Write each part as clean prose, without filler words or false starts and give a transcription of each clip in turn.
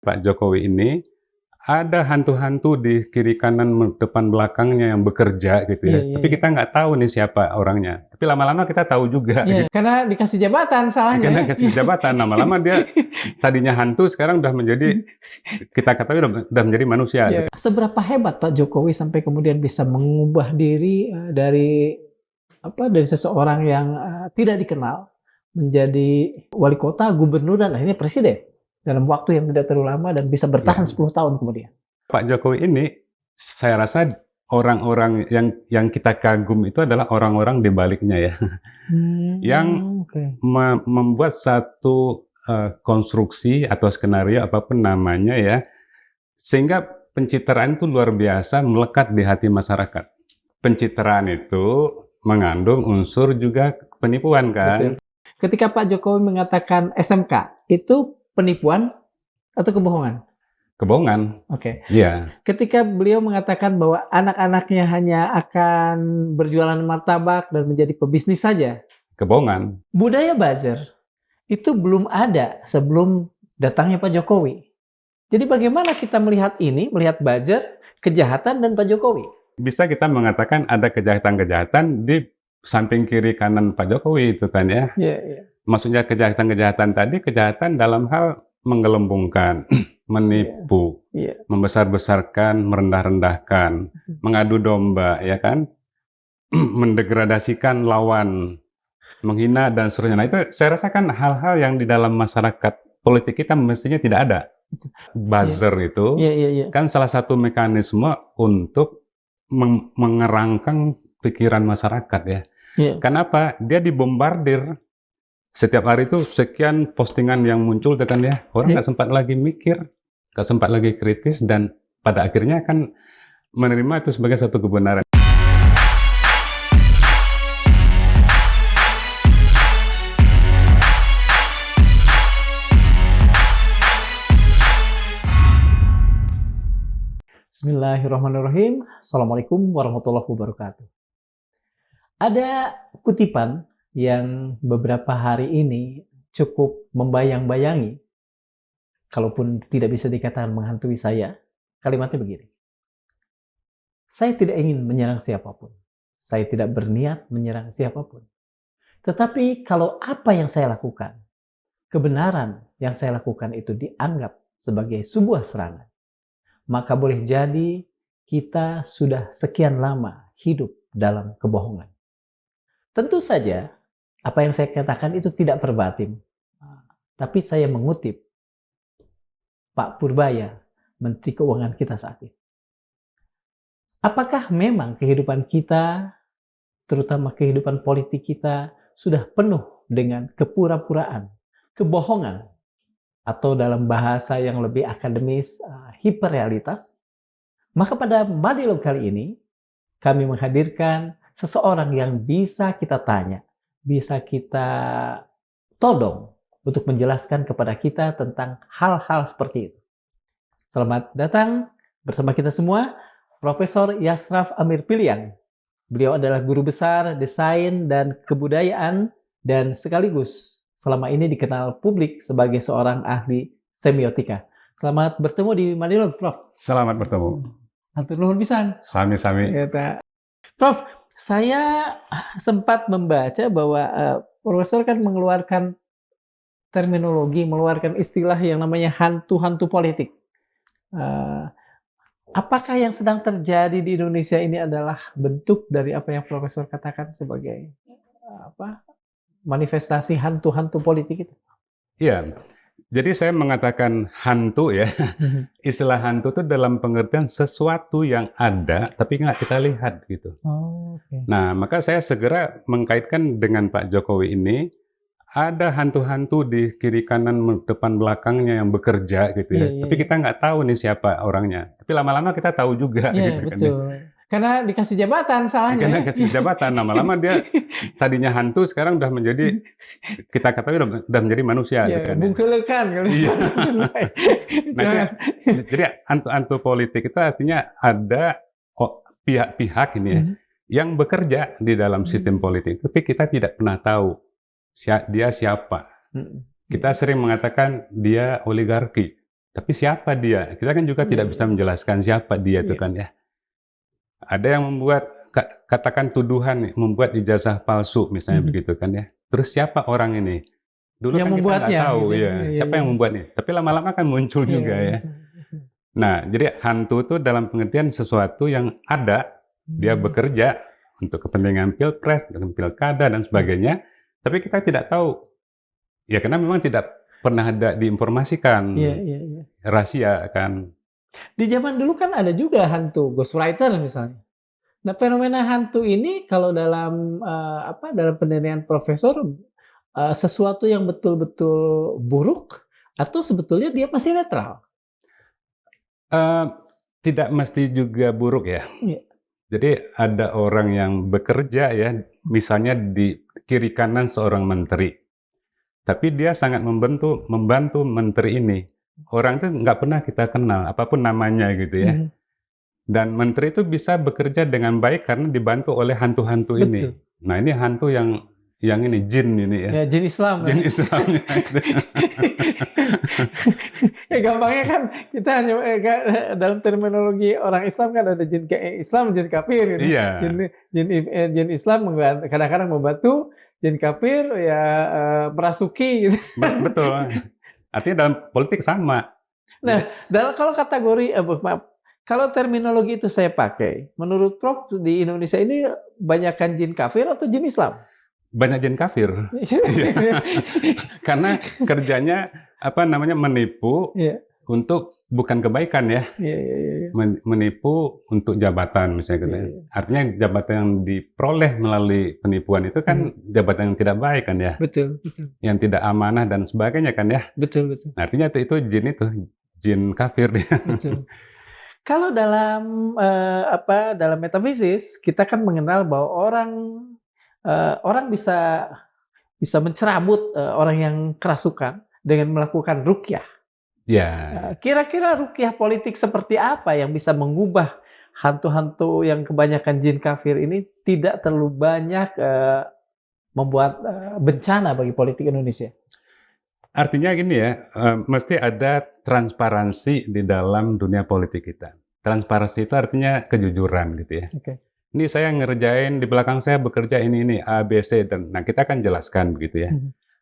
Pak Jokowi ini ada hantu-hantu di kiri kanan depan belakangnya yang bekerja gitu ya. Iya, Tapi iya. kita nggak tahu nih siapa orangnya. Tapi lama-lama kita tahu juga. Iya, Gitu. karena dikasih jabatan salahnya. Karena kasih jabatan, lama-lama dia tadinya hantu sekarang udah menjadi, kita ketahui udah menjadi manusia. Iya. Gitu. Seberapa hebat Pak Jokowi sampai kemudian bisa mengubah diri dari seseorang yang tidak dikenal menjadi wali kota, gubernur, dan akhirnya presiden dalam waktu yang tidak terlalu lama dan bisa bertahan 10 tahun kemudian. Pak Jokowi ini, saya rasa orang-orang yang kita kagum itu adalah orang-orang di baliknya ya, yang membuat satu konstruksi atau skenario apapun namanya ya, sehingga pencitraan itu luar biasa melekat di hati masyarakat. Pencitraan itu mengandung unsur juga penipuan kan. Betul. Ketika Pak Jokowi mengatakan SMK, itu penipuan atau kebohongan? Kebohongan. Oke. Iya. Ketika beliau mengatakan bahwa anak-anaknya hanya akan berjualan martabak dan menjadi pebisnis saja. Kebohongan. Budaya buzzer itu belum ada sebelum datangnya Pak Jokowi. Jadi bagaimana kita melihat ini, melihat buzzer, kejahatan, dan Pak Jokowi? Bisa kita mengatakan ada kejahatan-kejahatan di samping kiri kanan Pak Jokowi itu kan ya. Yeah. Maksudnya kejahatan-kejahatan tadi, kejahatan dalam hal menggelembungkan, menipu, membesar-besarkan, merendah-rendahkan, mengadu domba, ya kan, mendegradasikan lawan, menghina dan seterusnya. Nah itu saya rasakan hal-hal yang di dalam masyarakat politik kita mestinya tidak ada. Buzzer itu kan salah satu mekanisme untuk mengerangkan pikiran masyarakat ya. Kenapa? Dia dibombardir. Setiap hari itu sekian postingan yang muncul kan ya, orang nggak sempat lagi mikir, nggak sempat lagi kritis, dan pada akhirnya kan menerima itu sebagai satu kebenaran. Bismillahirrahmanirrahim. Assalamualaikum warahmatullahi wabarakatuh. Ada kutipan yang beberapa hari ini cukup membayang-bayangi, kalaupun tidak bisa dikatakan menghantui saya. Kalimatnya begini: saya tidak ingin menyerang siapapun, saya tidak berniat menyerang siapapun, tetapi kalau apa yang saya lakukan, kebenaran yang saya lakukan itu dianggap sebagai sebuah serangan, maka boleh jadi kita sudah sekian lama hidup dalam kebohongan. Tentu saja apa yang saya katakan itu tidak verbatim, tapi saya mengutip Pak Purbaya, Menteri Keuangan kita saat ini. Apakah memang kehidupan kita, terutama kehidupan politik kita, sudah penuh dengan kepura-puraan, kebohongan, atau dalam bahasa yang lebih akademis, hiperrealitas? Maka pada Madilog kali ini, kami menghadirkan seseorang yang bisa kita tanya, bisa kita todong untuk menjelaskan kepada kita tentang hal-hal seperti itu. Selamat datang bersama kita semua, Profesor Yasraf Amir Piliang. Beliau adalah guru besar desain dan kebudayaan dan sekaligus selama ini dikenal publik sebagai seorang ahli semiotika. Selamat bertemu di Madilog, Prof. Selamat bertemu. Hatur nuhun pisan. Sami-sami. Prof, saya sempat membaca bahwa Profesor kan mengeluarkan terminologi, mengeluarkan istilah yang namanya hantu-hantu politik. Apakah yang sedang terjadi di Indonesia ini adalah bentuk dari apa yang Profesor katakan sebagai manifestasi hantu-hantu politik itu? Iya. Jadi saya mengatakan hantu ya, istilah hantu itu dalam pengertian sesuatu yang ada tapi nggak kita lihat gitu. Nah maka saya segera mengkaitkan dengan Pak Jokowi ini, ada hantu-hantu di kiri kanan depan belakangnya yang bekerja gitu ya. Tapi kita nggak tahu nih siapa orangnya. Tapi lama-lama kita tahu juga. Iya, gitu betul. kan ya. Karena dikasih jabatan salahnya. Karena dikasih jabatan, lama-lama dia tadinya hantu sekarang udah menjadi, kita ketahui udah menjadi manusia. Iya, gitu kan, bungkelekan. Iya. Nah, jadi hantu-hantu politik itu artinya ada pihak-pihak ini ya, yang bekerja di dalam sistem politik, tapi kita tidak pernah tahu dia siapa. Kita sering mengatakan dia oligarki. Tapi siapa dia? Kita kan juga tidak bisa menjelaskan siapa dia itu kan ya. Ada yang membuat, katakan tuduhan, membuat ijazah palsu misalnya begitu kan ya. Terus siapa orang ini? Dulu yang kan kita nggak tahu gitu, ya, siapa yang membuatnya. Tapi lama-lama kan muncul juga ya. Nah, jadi hantu itu dalam pengertian sesuatu yang ada, dia bekerja untuk kepentingan pilpres, untuk pilkada dan sebagainya, tapi kita tidak tahu. Ya karena memang tidak pernah ada diinformasikan, rahasia kan. Di zaman dulu kan ada juga hantu ghostwriter misalnya. Nah, fenomena hantu ini kalau dalam dalam penilaian profesor sesuatu yang betul-betul buruk atau sebetulnya dia masih netral? Tidak mesti juga buruk ya. Jadi ada orang yang bekerja ya, misalnya di kiri kanan seorang menteri, tapi dia sangat membantu menteri ini. Orang itu nggak pernah kita kenal, apapun namanya gitu ya. Dan menteri itu bisa bekerja dengan baik karena dibantu oleh hantu-hantu ini. Nah ini hantu yang ini jin ini ya. Ya jin Islam. Jin Islam. Gampangnya kan kita hanya dalam terminologi orang Islam kan ada jin Islam, jin kafir. Gitu. Iya. Jin Islam kadang-kadang membantu, jin kafir ya merasuki. Gitu. Betul. Artinya dalam politik sama. Nah, kalau kategori kalau terminologi itu saya pakai, menurut Prof di Indonesia ini banyakkan jin kafir atau jin Islam? Banyak jin kafir. Karena kerjanya menipu untuk bukan kebaikan ya. Menipu untuk jabatan misalnya gitu. Artinya jabatan yang diperoleh melalui penipuan itu kan jabatan yang tidak baik kan ya. Betul. Yang tidak amanah dan sebagainya kan ya. Betul. Artinya itu jin kafir dia. Betul. Kalau dalam dalam metafisis kita kan mengenal bahwa orang bisa mencerabut orang yang kerasukan dengan melakukan ruqyah. Ya. Kira-kira ruqyah politik seperti apa yang bisa mengubah hantu-hantu yang kebanyakan jin kafir ini tidak terlalu banyak membuat bencana bagi politik Indonesia? Artinya gini ya, mesti ada transparansi di dalam dunia politik kita. Transparansi itu artinya kejujuran gitu ya. Ini saya ngerjain, di belakang saya bekerja ini, A, B, C, dan nah kita akan jelaskan begitu ya.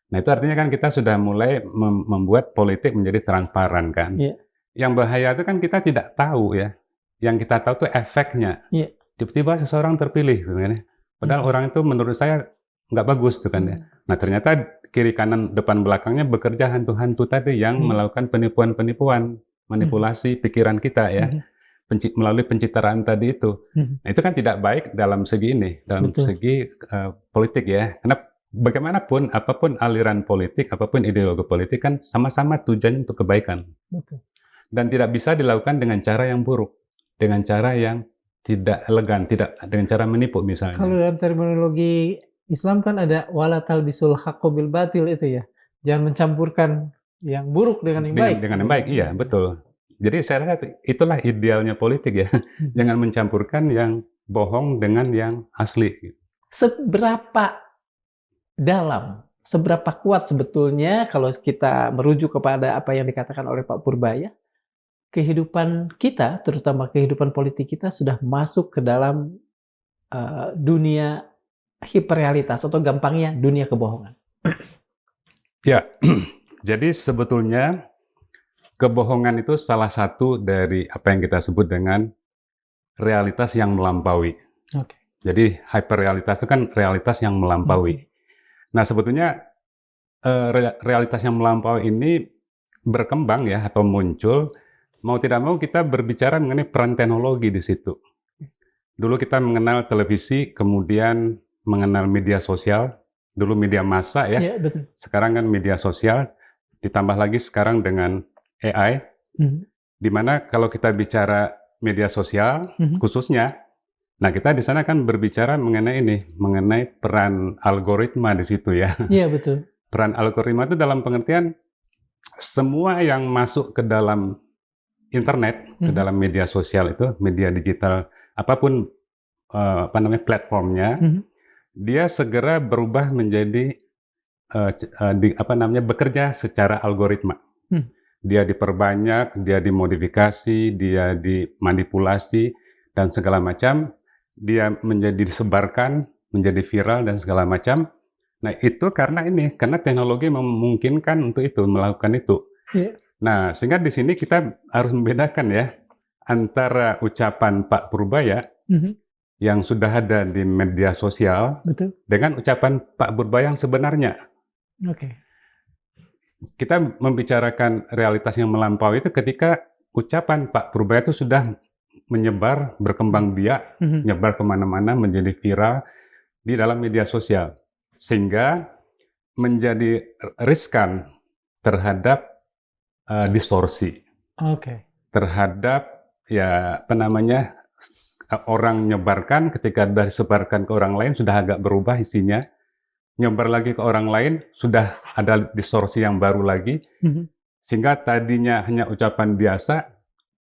Nah itu artinya kan kita sudah mulai membuat politik menjadi transparan kan. Yang bahaya itu kan kita tidak tahu ya. Yang kita tahu itu efeknya. Tiba-tiba seseorang terpilih gitu kan ya. Padahal orang itu menurut saya nggak bagus tuh kan ya. Nah ternyata kiri kanan depan belakangnya bekerja hantu-hantu tadi yang melakukan penipuan-penipuan, manipulasi pikiran kita ya. Melalui pencitraan tadi itu. Nah, itu kan tidak baik dalam segi ini, dalam segi politik ya. Karena bagaimanapun, apapun aliran politik, apapun ideologi politik kan sama-sama tujuan untuk kebaikan. Dan tidak bisa dilakukan dengan cara yang buruk, dengan cara yang tidak elegan, tidak dengan cara menipu misalnya. Kalau dalam terminologi Islam kan ada wala talbisul haqqo bil batil itu ya. Jangan mencampurkan yang buruk dengan yang baik. Dengan yang baik, iya betul. Jadi saya rasa itulah idealnya politik ya. Jangan mencampurkan yang bohong dengan yang asli. Seberapa dalam, seberapa kuat sebetulnya kalau kita merujuk kepada apa yang dikatakan oleh Pak Purbaya, kehidupan kita, terutama kehidupan politik kita sudah masuk ke dalam dunia hiperrealitas atau gampangnya dunia kebohongan. Ya, jadi sebetulnya kebohongan itu salah satu dari apa yang kita sebut dengan realitas yang melampaui. Jadi hyperrealitas itu kan realitas yang melampaui. Nah sebetulnya realitas yang melampaui ini berkembang ya atau muncul, mau tidak mau kita berbicara mengenai peran teknologi di situ. Dulu kita mengenal televisi, kemudian mengenal media sosial, dulu media massa ya, betul. Sekarang kan media sosial, ditambah lagi sekarang dengan AI, di mana kalau kita bicara media sosial khususnya, nah kita di sana kan berbicara mengenai peran algoritma di situ ya. Iya betul. Peran algoritma itu dalam pengertian semua yang masuk ke dalam internet, ke dalam media sosial itu, media digital apapun platformnya, dia segera berubah menjadi bekerja secara algoritma. dia diperbanyak, dia dimodifikasi, dia dimanipulasi, dan segala macam, dia menjadi disebarkan, menjadi viral, dan segala macam. Nah, itu karena teknologi memungkinkan untuk itu, melakukan itu. Yeah. Nah, sehingga di sini kita harus membedakan ya, antara ucapan Pak Purbaya yang sudah ada di media sosial, betul, dengan ucapan Pak Purbaya yang sebenarnya. Oke. Kita membicarakan realitas yang melampaui itu ketika ucapan Pak Purbaya itu sudah menyebar, berkembang biak, menyebar kemana-mana, menjadi viral di dalam media sosial. Sehingga menjadi riskan terhadap distorsi. Oke. Terhadap orang menyebarkan, ketika sudah disebarkan ke orang lain sudah agak berubah isinya, nyebar lagi ke orang lain sudah ada distorsi yang baru lagi, sehingga tadinya hanya ucapan biasa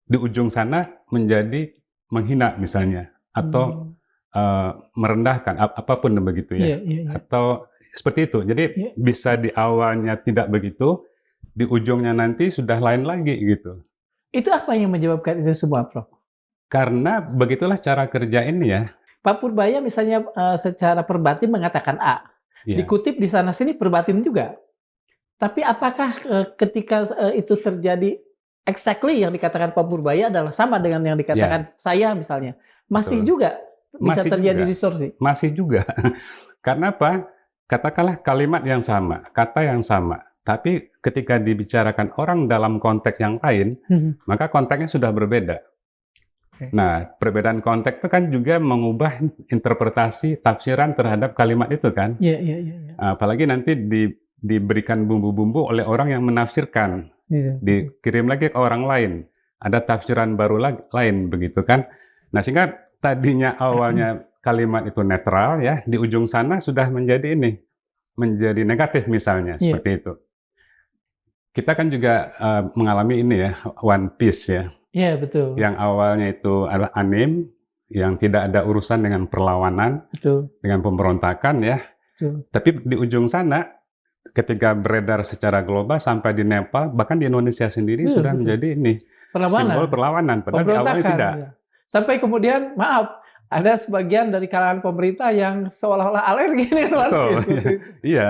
di ujung sana menjadi menghina misalnya, atau merendahkan, apapun begitu ya, atau seperti itu. Jadi bisa di awalnya tidak begitu, di ujungnya nanti sudah lain lagi gitu. Itu apa yang menyebabkan itu semua, Prof? Karena begitulah cara kerja ini ya. Pak Purbaya misalnya secara perbatin mengatakan A, dikutip di sana-sini perbatin juga. Tapi apakah ketika itu terjadi exactly yang dikatakan Pak Purbaya adalah sama dengan yang dikatakan saya misalnya, masih betul. Juga bisa masih terjadi juga. Distorsi? Masih juga. Karena apa? Katakanlah kalimat yang sama, kata yang sama. Tapi ketika dibicarakan orang dalam konteks yang lain, maka konteksnya sudah berbeda. Nah, perbedaan konteks itu kan juga mengubah interpretasi, tafsiran terhadap kalimat itu kan. Apalagi nanti diberikan bumbu-bumbu oleh orang yang menafsirkan. Dikirim lagi ke orang lain. Ada tafsiran baru lain, begitu kan. Nah, sehingga tadinya awalnya kalimat itu netral ya, di ujung sana sudah menjadi menjadi negatif misalnya, seperti itu. Kita kan juga mengalami ini ya, One Piece ya. Iya, betul. Yang awalnya itu adalah anime, yang tidak ada urusan dengan perlawanan, betul. Dengan pemberontakan ya. Betul. Tapi di ujung sana, ketika beredar secara global sampai di Nepal, bahkan di Indonesia sendiri sudah betul. Menjadi simbol perlawanan, padahal di awalnya tidak. Ya. Sampai kemudian, maaf, ada sebagian dari kalangan pemerintah yang seolah-olah alergi dengan One Piece. Iya.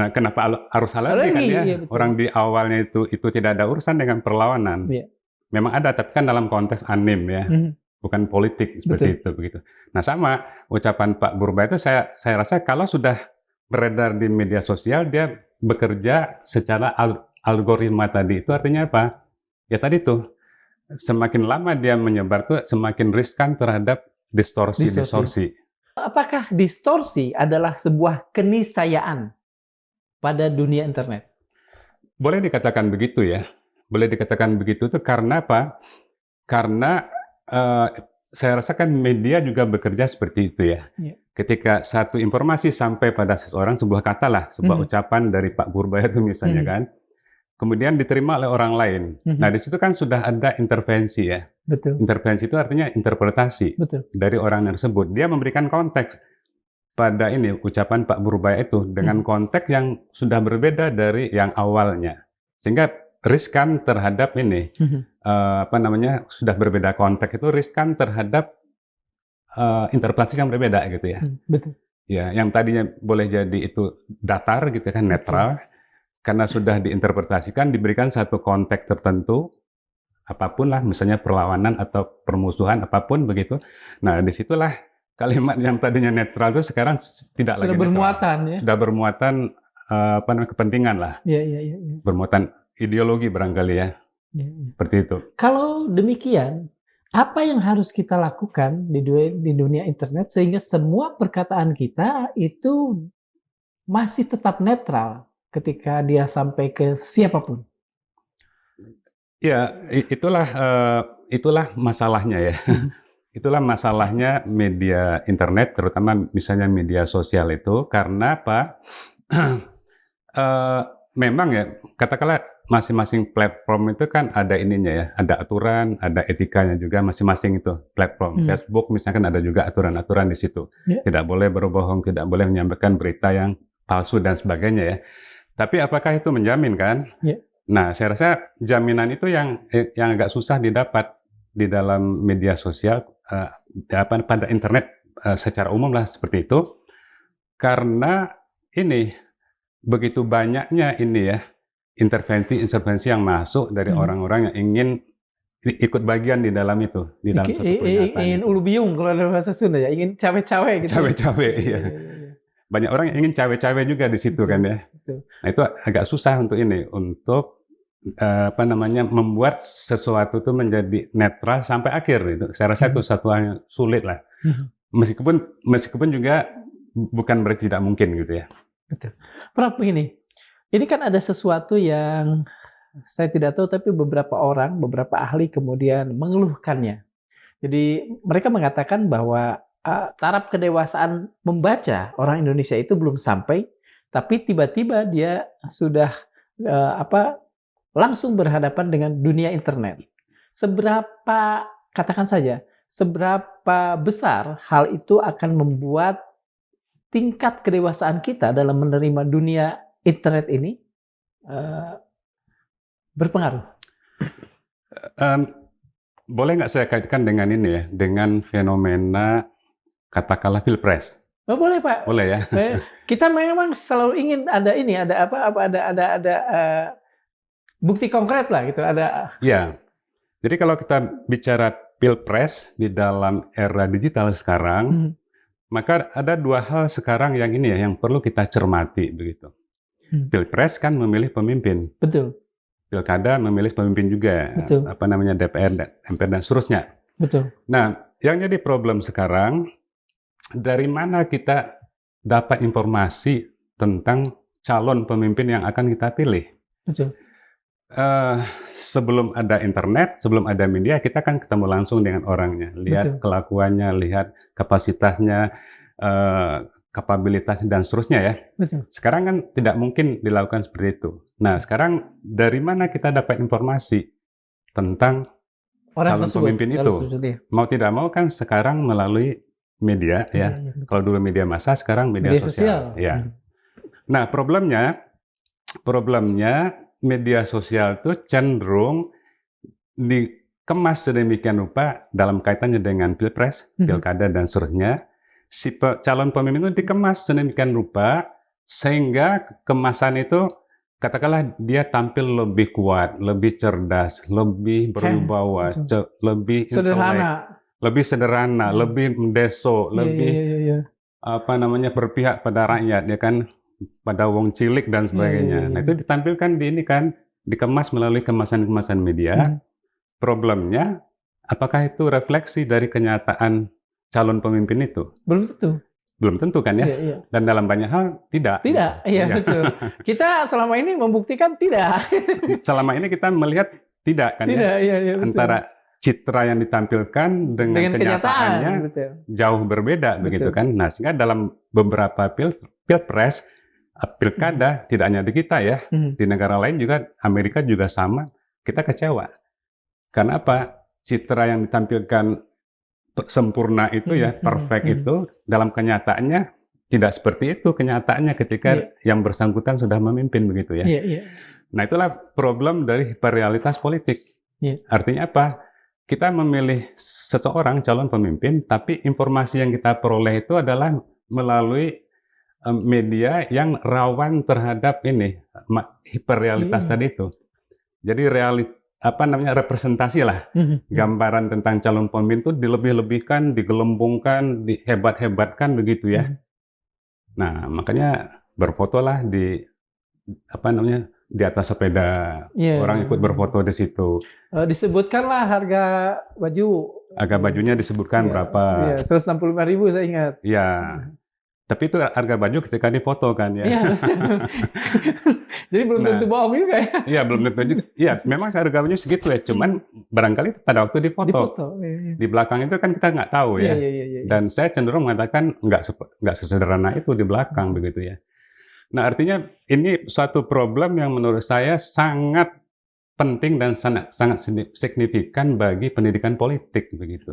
Kenapa harus alergi kan ya? Iya, orang di awalnya itu tidak ada urusan dengan perlawanan. Iya. Memang ada, tapi kan dalam konteks anime ya, bukan politik seperti itu begitu. Nah, sama ucapan Pak Purbaya itu saya rasa kalau sudah beredar di media sosial, dia bekerja secara algoritma tadi. Itu artinya apa? Ya tadi tuh, semakin lama dia menyebar tuh semakin riskan terhadap distorsi. Apakah distorsi adalah sebuah keniscayaan pada dunia internet? Boleh dikatakan begitu ya. Boleh dikatakan begitu itu karena apa? Karena saya rasakan media juga bekerja seperti itu ya. Ketika satu informasi sampai pada seseorang, sebuah kata lah, sebuah ucapan dari Pak Purbaya itu misalnya kan, kemudian diterima oleh orang lain. Nah, di situ kan sudah ada intervensi ya. Betul. Intervensi itu artinya interpretasi dari orang tersebut. Dia memberikan konteks pada ucapan Pak Purbaya itu dengan konteks yang sudah berbeda dari yang awalnya. Sehingga riskan terhadap sudah berbeda konteks itu riskan terhadap interpretasi yang berbeda gitu ya. Betul. Ya, yang tadinya boleh jadi itu datar gitu kan, netral, karena sudah diinterpretasikan, diberikan satu konteks tertentu, apapun lah, misalnya perlawanan atau permusuhan, apapun begitu. Nah, disitulah kalimat yang tadinya netral itu sekarang tidak lagi bermuatan netral. Ya. Sudah bermuatan kepentingan lah. Iya. Bermuatan ideologi barangkali ya. Seperti itu. Kalau demikian, apa yang harus kita lakukan di dunia internet sehingga semua perkataan kita itu masih tetap netral ketika dia sampai ke siapapun? Ya, itulah masalahnya ya. Itulah masalahnya media internet, terutama misalnya media sosial itu, karena apa? Memang ya, katakanlah masing-masing platform itu kan ada ininya ya, ada aturan, ada etikanya juga masing-masing itu platform. Facebook misalkan ada juga aturan-aturan di situ. Tidak boleh berbohong, tidak boleh menyampaikan berita yang palsu dan sebagainya ya. Tapi apakah itu menjamin kan Nah, saya rasa jaminan itu yang agak susah didapat di dalam media sosial, pada internet, secara umum lah seperti itu. Karena ini, begitu banyaknya ini ya, intervensi yang masuk dari orang-orang yang ingin ikut bagian di dalam itu, di dalam suatu pernyataan. Ingin ulu biung kalau ada bahasa Sunda ya, ingin cawe-cawe gitu. Cawe-cawe, iya. Banyak orang yang ingin cawe-cawe juga di situ kan ya. Nah itu agak susah untuk membuat sesuatu itu menjadi netral sampai akhir itu. Saya rasa itu satu hal yang sulit lah. Meskipun juga bukan berarti tidak mungkin gitu ya. Betul. Prof, begini, ini kan ada sesuatu yang saya tidak tahu, tapi beberapa ahli kemudian mengeluhkannya. Jadi mereka mengatakan bahwa taraf kedewasaan membaca orang Indonesia itu belum sampai, tapi tiba-tiba dia sudah langsung berhadapan dengan dunia internet. Katakan saja, seberapa besar hal itu akan membuat tingkat kedewasaan kita dalam menerima dunia internet ini berpengaruh? Boleh nggak saya kaitkan dengan ini ya, dengan fenomena katakanlah pilpres? Oh, boleh Pak. Boleh ya. Kita memang selalu ingin ada bukti konkret lah gitu. Ya. Jadi kalau kita bicara pilpres di dalam era digital sekarang, maka ada dua hal sekarang yang ini ya, yang perlu kita cermati begitu. Pilpres kan memilih pemimpin. Betul. Pilkada memilih pemimpin juga, betul. DPR, MPR dan seterusnya. Betul. Nah, yang jadi problem sekarang, dari mana kita dapat informasi tentang calon pemimpin yang akan kita pilih? Betul. Sebelum ada internet, sebelum ada media, kita kan ketemu langsung dengan orangnya, lihat kelakuannya, lihat kapasitasnya, kapabilitasnya dan seterusnya ya. Betul. Sekarang kan tidak mungkin dilakukan seperti itu. Nah, sekarang dari mana kita dapat informasi tentang calon pemimpin itu? Mau tidak mau kan sekarang melalui media ya. Kalau dulu media massa, sekarang media sosial. Ya. Nah, problemnya media sosial itu cenderung dikemas sedemikian rupa dalam kaitannya dengan pilpres, pilkada dan seterusnya. Si calon pemimpin itu dikemas sedemikian rupa sehingga kemasan itu katakanlah dia tampil lebih kuat, lebih cerdas, lebih berwibawa, lebih sederhana, lebih mendeso, lebih berpihak pada rakyat ya kan, pada wong cilik dan sebagainya. Nah itu ditampilkan di ini kan, dikemas melalui kemasan-kemasan media. Problemnya apakah itu refleksi dari kenyataan calon pemimpin itu? Belum tentu kan ya? Dan dalam banyak hal tidak. Betul. Kita selama ini membuktikan tidak. Selama ini kita melihat tidak kan ya? Antara citra yang ditampilkan dengan kenyataannya jauh berbeda begitu kan? Nah sehingga dalam beberapa pilpres, pilkada tidak hanya di kita ya, di negara lain juga, Amerika juga sama, kita kecewa. Karena apa? Citra yang ditampilkan sempurna itu ya, perfect itu, dalam kenyataannya tidak seperti itu kenyataannya ketika yang bersangkutan sudah memimpin begitu ya. Nah itulah problem dari hiperrealitas politik. Artinya apa? Kita memilih seseorang calon pemimpin, tapi informasi yang kita peroleh itu adalah melalui media yang rawan terhadap ini hiperrealitas tadi itu. Jadi representasi lah, gambaran tentang calon pemimpin itu dilebih-lebihkan, digelembungkan, dihebat-hebatkan begitu ya. Nah makanya berfotolah di di atas sepeda, orang ikut berfoto di situ. Disebutkanlah harga baju. Harga bajunya disebutkan berapa? 165.000 saya ingat. Iya. Tapi itu harga baju ketika difoto kan ya. Jadi belum tentu bohong juga ya. Iya, belum tentu juga. Iya, memang harga baju segitu ya. Cuman barangkali pada waktu difoto. Di belakang itu kan kita nggak tahu ya. Dan saya cenderung mengatakan nggak sesederhana itu di belakang begitu ya. Nah artinya ini suatu problem yang menurut saya sangat penting dan sangat signifikan bagi pendidikan politik begitu.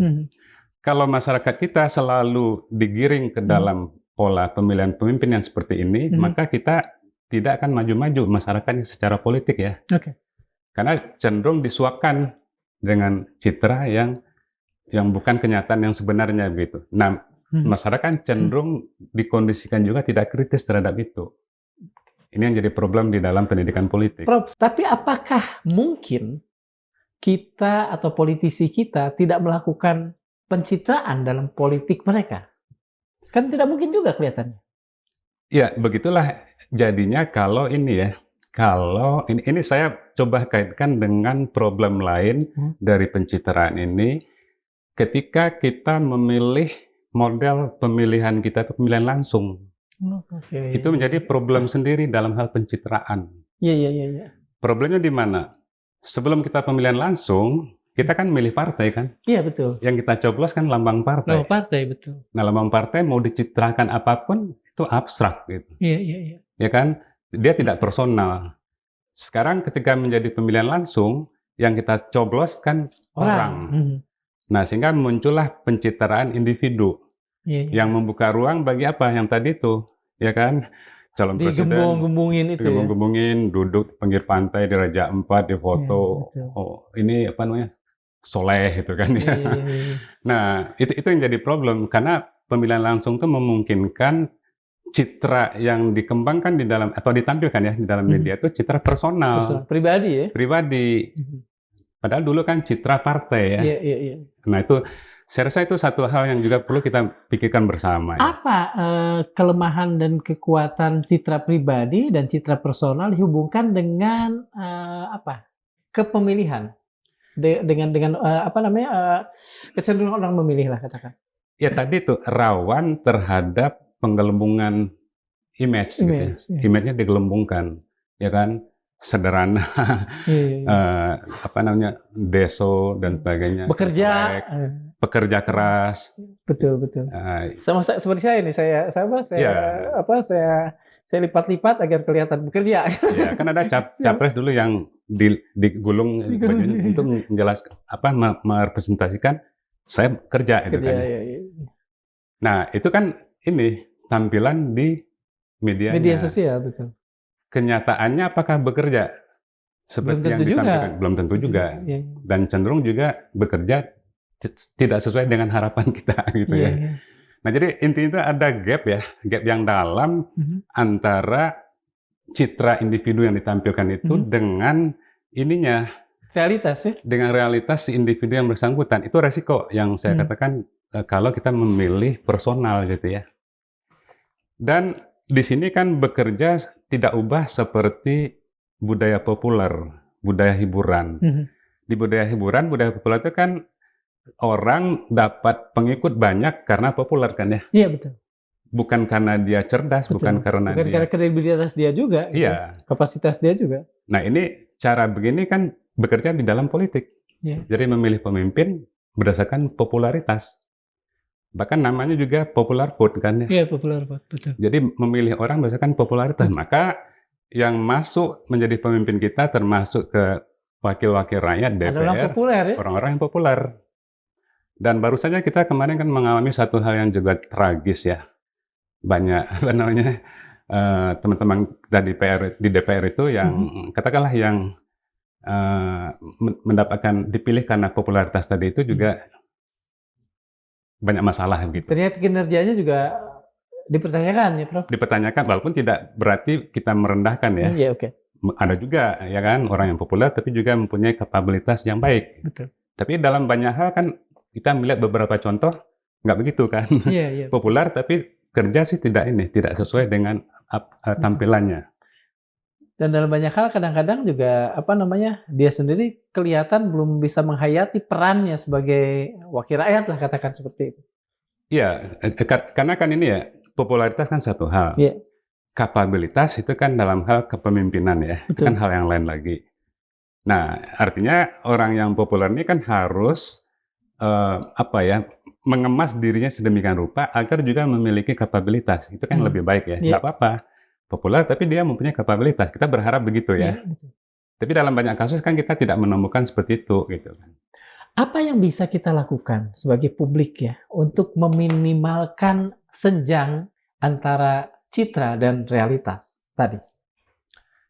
Kalau masyarakat kita selalu digiring ke dalam pola pemilihan pemimpin yang seperti ini, maka kita tidak akan maju-maju masyarakatnya secara politik ya. Oke. Karena cenderung disuapkan dengan citra yang bukan kenyataan yang sebenarnya begitu. Nah, masyarakat cenderung dikondisikan juga tidak kritis terhadap itu. Ini yang jadi problem di dalam pendidikan politik. Prof, tapi apakah mungkin kita atau politisi kita tidak melakukan pencitraan dalam politik mereka? Kan tidak mungkin juga kelihatannya. Ya, begitulah jadinya kalau ini ya. Kalau ini saya coba kaitkan dengan problem lain dari pencitraan ini. Ketika kita memilih model pemilihan kita itu pemilihan langsung. Itu menjadi problem sendiri dalam hal pencitraan. Iya. Problemnya di mana? Sebelum kita pemilihan langsung, kita kan milih partai kan? Iya, betul. Yang kita coblos kan lambang partai. Lambang partai, betul. Nah, lambang partai mau dicitrakan apapun itu abstrak gitu. Iya. Ya kan? Dia tidak personal. Sekarang ketika menjadi pemilihan langsung, yang kita coblos kan orang. Nah, sehingga muncullah pencitraan individu. Yang membuka ruang bagi apa? Yang tadi itu, ya kan? Calon presiden digembung-gembungin itu digembung-gembungin, duduk pinggir pantai di Raja Ampat, di foto. Oh, ini apa namanya? Soleh gitu kan ya. Nah, itu yang jadi problem karena pemilihan langsung itu memungkinkan citra yang dikembangkan di dalam atau ditampilkan ya di dalam media itu citra personal. Pribadi ya? Pribadi. Padahal dulu kan citra partai ya. Iya. Nah, itu saya rasa itu satu hal yang juga perlu kita pikirkan bersama. Ya. Apa kelemahan dan kekuatan citra pribadi dan citra personal dihubungkan dengan kepemilihan? Dengan kecenderungan orang memilih lah katakan. Ya tadi itu rawan terhadap penggelembungan image gitu ya. Image-nya digelembungkan, ya kan? Sederhana, deso dan sebagainya. Pekerja keras. Betul. Sama seperti saya nih, saya lipat-lipat agar kelihatan bekerja. Ya, kan ada capres dulu yang digulung bajunya untuk menjelaskan merepresentasikan saya kerja gitu kan. Iya. Nah, itu kan ini tampilan di media sosial, betul. Kenyataannya apakah bekerja seperti yang ditampilkan? Belum tentu juga. Dan cenderung juga bekerja tidak sesuai dengan harapan kita gitu ya. Nah, jadi intinya itu ada gap yang dalam antara citra individu yang ditampilkan itu dengan ininya realitas ya. Dengan realitas si individu yang bersangkutan. Itu resiko yang saya katakan kalau kita memilih personal gitu ya. Dan di sini kan bekerja tidak ubah seperti budaya populer, budaya hiburan. Di budaya hiburan, budaya populer itu kan orang dapat pengikut banyak karena populer kan ya? Iya, betul. Bukan karena dia cerdas, bukan karena kredibilitas dia juga. Iya. Kapasitas dia juga. Nah, ini cara begini kan bekerja di dalam politik. Jadi memilih pemimpin berdasarkan popularitas. Bahkan namanya juga popular vote kan ya? Iya, popular vote, betul. Jadi memilih orang berdasarkan popularitas. Maka yang masuk menjadi pemimpin kita termasuk ke wakil-wakil rakyat DPR, orang-orang yang populer. Dan baru saja kita kemarin kan mengalami satu hal yang juga tragis ya. Banyak teman-teman di DPR itu yang katakanlah yang mendapatkan dipilih karena popularitas tadi itu juga banyak masalah gitu. Ternyata kinerjanya juga dipertanyakan ya, Prof? Dipertanyakan, walaupun tidak berarti kita merendahkan ya. Iya, oke. Ada juga ya kan orang yang populer tapi juga mempunyai kapabilitas yang baik. Betul. Tapi dalam banyak hal kan kita melihat beberapa contoh nggak begitu kan. Iya. Populer tapi kerja sih tidak sesuai dengan tampilannya. Dan dalam banyak hal kadang-kadang juga dia sendiri kelihatan belum bisa menghayati perannya sebagai wakil rakyat lah katakan seperti itu. Iya, karena kan ini ya popularitas kan satu hal. Iya. Kapabilitas itu kan dalam hal kepemimpinan ya, itu kan hal yang lain lagi. Nah, artinya orang yang populer ini kan harus mengemas dirinya sedemikian rupa agar juga memiliki kapabilitas. Itu kan lebih baik ya, nggak apa-apa. Populer tapi dia mempunyai kapabilitas. Kita berharap begitu ya. Betul. Tapi dalam banyak kasus kan kita tidak menemukan seperti itu gitu kan. Apa yang bisa kita lakukan sebagai publik ya untuk meminimalkan senjang antara citra dan realitas tadi?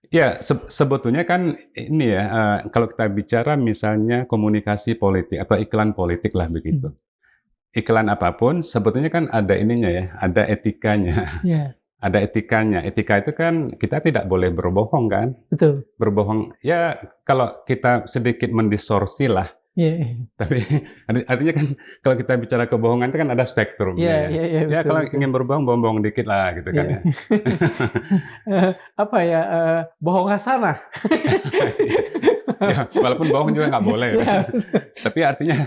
Ya, sebetulnya kan ini ya, kalau kita bicara misalnya komunikasi politik atau iklan politik lah begitu. Iklan apapun sebetulnya kan ada ininya ya, ada etikanya. Yeah. Ada etikanya. Etika itu kan kita tidak boleh berbohong kan? Betul. Berbohong ya kalau kita sedikit mendistorsi lah. Yeah. Tapi artinya kan kalau kita bicara kebohongan itu kan ada spektrumnya ya. Ya Betul, kalau betul. ingin berbohong, bohong-bohong dikit lah gitu kan ya. Apa ya, bohong hasanah. Ya, walaupun bohong juga nggak boleh. Ya. Tapi artinya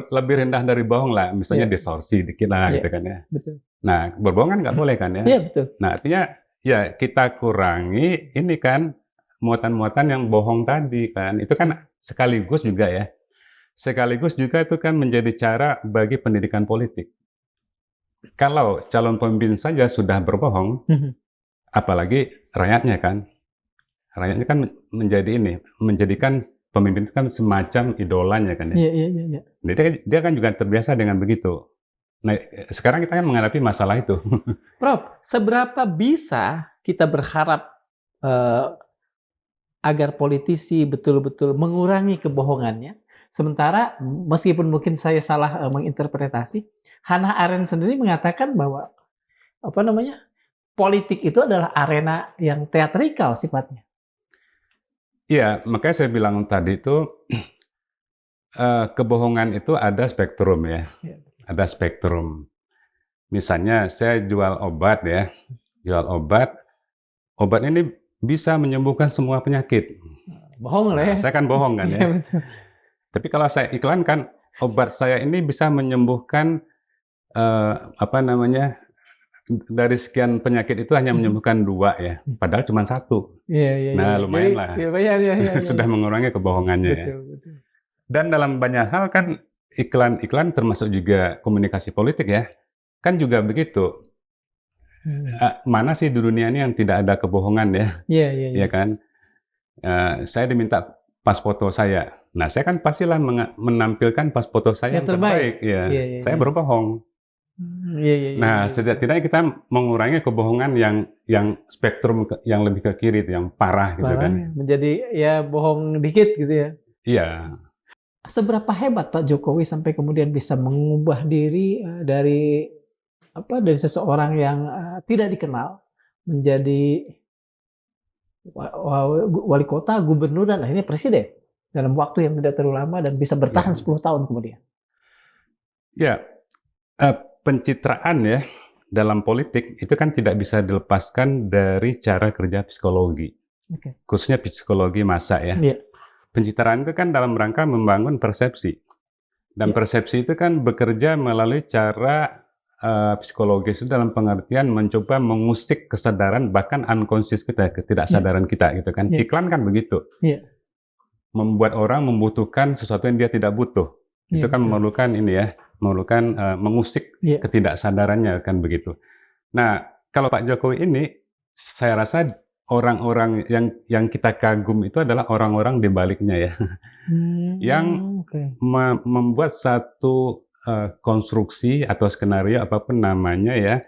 lebih rendah dari bohong lah, misalnya distorsi dikit lah gitu kan ya. Betul. Nah, berbohong kan nggak boleh kan ya. Iya, betul. Nah, artinya ya kita kurangi ini kan muatan-muatan yang bohong tadi kan. Itu kan sekaligus juga ya. Sekaligus juga itu kan menjadi cara bagi pendidikan politik. Kalau calon pemimpin saja sudah berbohong, apalagi rakyatnya kan. Rakyatnya kan menjadikan pemimpin itu kan semacam idolanya kan ya. Iya. Jadi dia kan juga terbiasa dengan begitu. Nah, sekarang kita kan menghadapi masalah itu. Prof, seberapa bisa kita berharap agar politisi betul-betul mengurangi kebohongannya? Sementara meskipun mungkin saya salah menginterpretasi, Hannah Arendt sendiri mengatakan bahwa politik itu adalah arena yang teatrikal sifatnya. Iya, makanya saya bilang tadi itu kebohongan itu ada spektrum ya. Ada spektrum. Misalnya saya jual obat ya, obat ini bisa menyembuhkan semua penyakit. Bohong lah ya. Saya kan bohong kan ya. Betul. Tapi kalau saya iklankan obat saya ini bisa menyembuhkan dari sekian penyakit itu hanya menyembuhkan 2 ya, padahal cuma 1. Iya. Nah lumayan lah. Iya. Sudah mengurangi kebohongannya ya. Betul. Dan dalam banyak hal kan iklan termasuk juga komunikasi politik ya, kan juga begitu. Mana sih di dunia ini yang tidak ada kebohongan ya? Iya kan? Saya diminta pas foto saya. Nah, saya kan pastilah menampilkan pas foto saya yang terbaik. Ya. Saya berbohong. Nah, setidaknya kita mengurangi kebohongan yang spektrum yang lebih ke kiri, yang parah gitu kan. Menjadi ya bohong dikit gitu ya. Iya. Seberapa hebat Pak Jokowi sampai kemudian bisa mengubah diri dari seseorang yang tidak dikenal menjadi wali kota, gubernur, dan akhirnya presiden dalam waktu yang tidak terlalu lama dan bisa bertahan 10 tahun kemudian. Ya, pencitraan ya dalam politik itu kan tidak bisa dilepaskan dari cara kerja psikologi, khususnya psikologi massa ya. Pencitraan itu kan dalam rangka membangun persepsi, dan persepsi itu kan bekerja melalui cara psikologis dalam pengertian mencoba mengusik kesadaran bahkan unconscious kita, ketidaksadaran kita gitu kan. Iklan kan begitu, membuat orang membutuhkan sesuatu yang dia tidak butuh. Itu kan memerlukan mengusik ketidaksadarannya kan begitu. Nah, kalau Pak Jokowi ini, saya rasa orang-orang yang kita kagum itu adalah orang-orang di baliknya ya, yang membuat satu konstruksi atau skenario apapun namanya ya,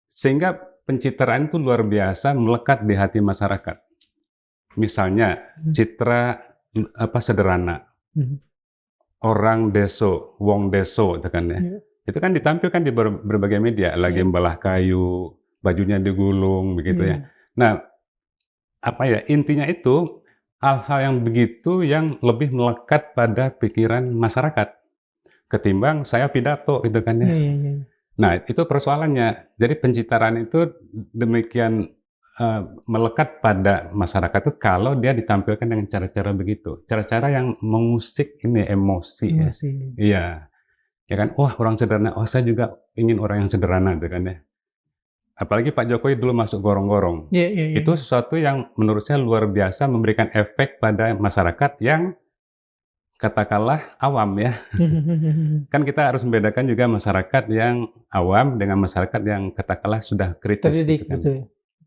sehingga pencitraan itu luar biasa melekat di hati masyarakat. Misalnya citra sederhana, orang deso, wong deso itu kan ya. Itu kan ditampilkan di berbagai media, lagi membelah kayu, bajunya digulung begitu ya. Nah, intinya itu hal-hal yang begitu yang lebih melekat pada pikiran masyarakat ketimbang saya pidato gitu kan ya. Nah, itu persoalannya. Jadi pencitraan itu demikian melekat pada masyarakat itu kalau dia ditampilkan dengan cara-cara begitu, cara-cara yang mengusik emosi. Ya. Iya, ya kan. Wah, orang sederhana. Oh, saya juga ingin orang yang sederhana gitu kan ya. Apalagi Pak Jokowi dulu masuk gorong-gorong. Itu sesuatu yang menurut saya luar biasa memberikan efek pada masyarakat yang katakanlah awam ya. Kan kita harus membedakan juga masyarakat yang awam dengan masyarakat yang katakanlah sudah kritis. Terdidik, gitu kan. betul.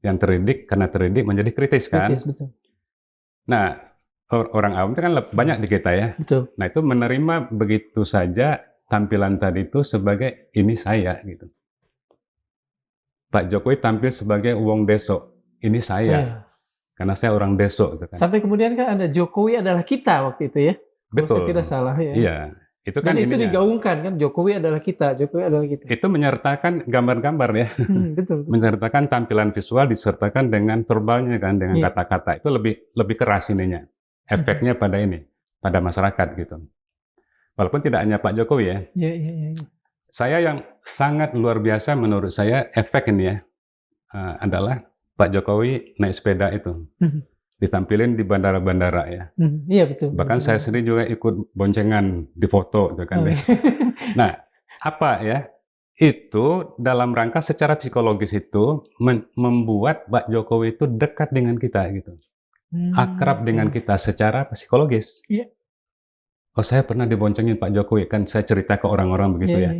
Yang terdidik, karena terdidik menjadi kritis kan. Kritis, betul. Nah, orang awam itu kan banyak di kita ya. Betul. Nah, itu menerima begitu saja tampilan tadi itu sebagai ini saya gitu. Pak Jokowi tampil sebagai wong deso, ini saya. karena saya orang Deso gitu kan. Sampai kemudian kan ada Jokowi adalah kita waktu itu ya. Kalau saya tidak salah ya. Iya. Itu kan dan itu digaungkan kan, Jokowi adalah kita, Jokowi adalah kita. Itu menyertakan gambar-gambar ya. Betul. Menyertakan tampilan visual disertakan dengan verbalnya kan, dengan kata-kata. Itu lebih keras ininya. Efeknya pada ini, pada masyarakat gitu. Walaupun tidak hanya Pak Jokowi ya. Iya. Saya yang sangat luar biasa menurut saya efek ini ya adalah Pak Jokowi naik sepeda itu. Ditampilin di bandara-bandara ya. Iya betul. Bahkan saya sendiri juga ikut boncengan di foto gitu kan. Nah, apa ya? Itu dalam rangka secara psikologis itu membuat Pak Jokowi itu dekat dengan kita gitu. Akrab dengan kita secara psikologis. Iya. Oh, saya pernah diboncengin Pak Jokowi kan, saya cerita ke orang-orang begitu ya.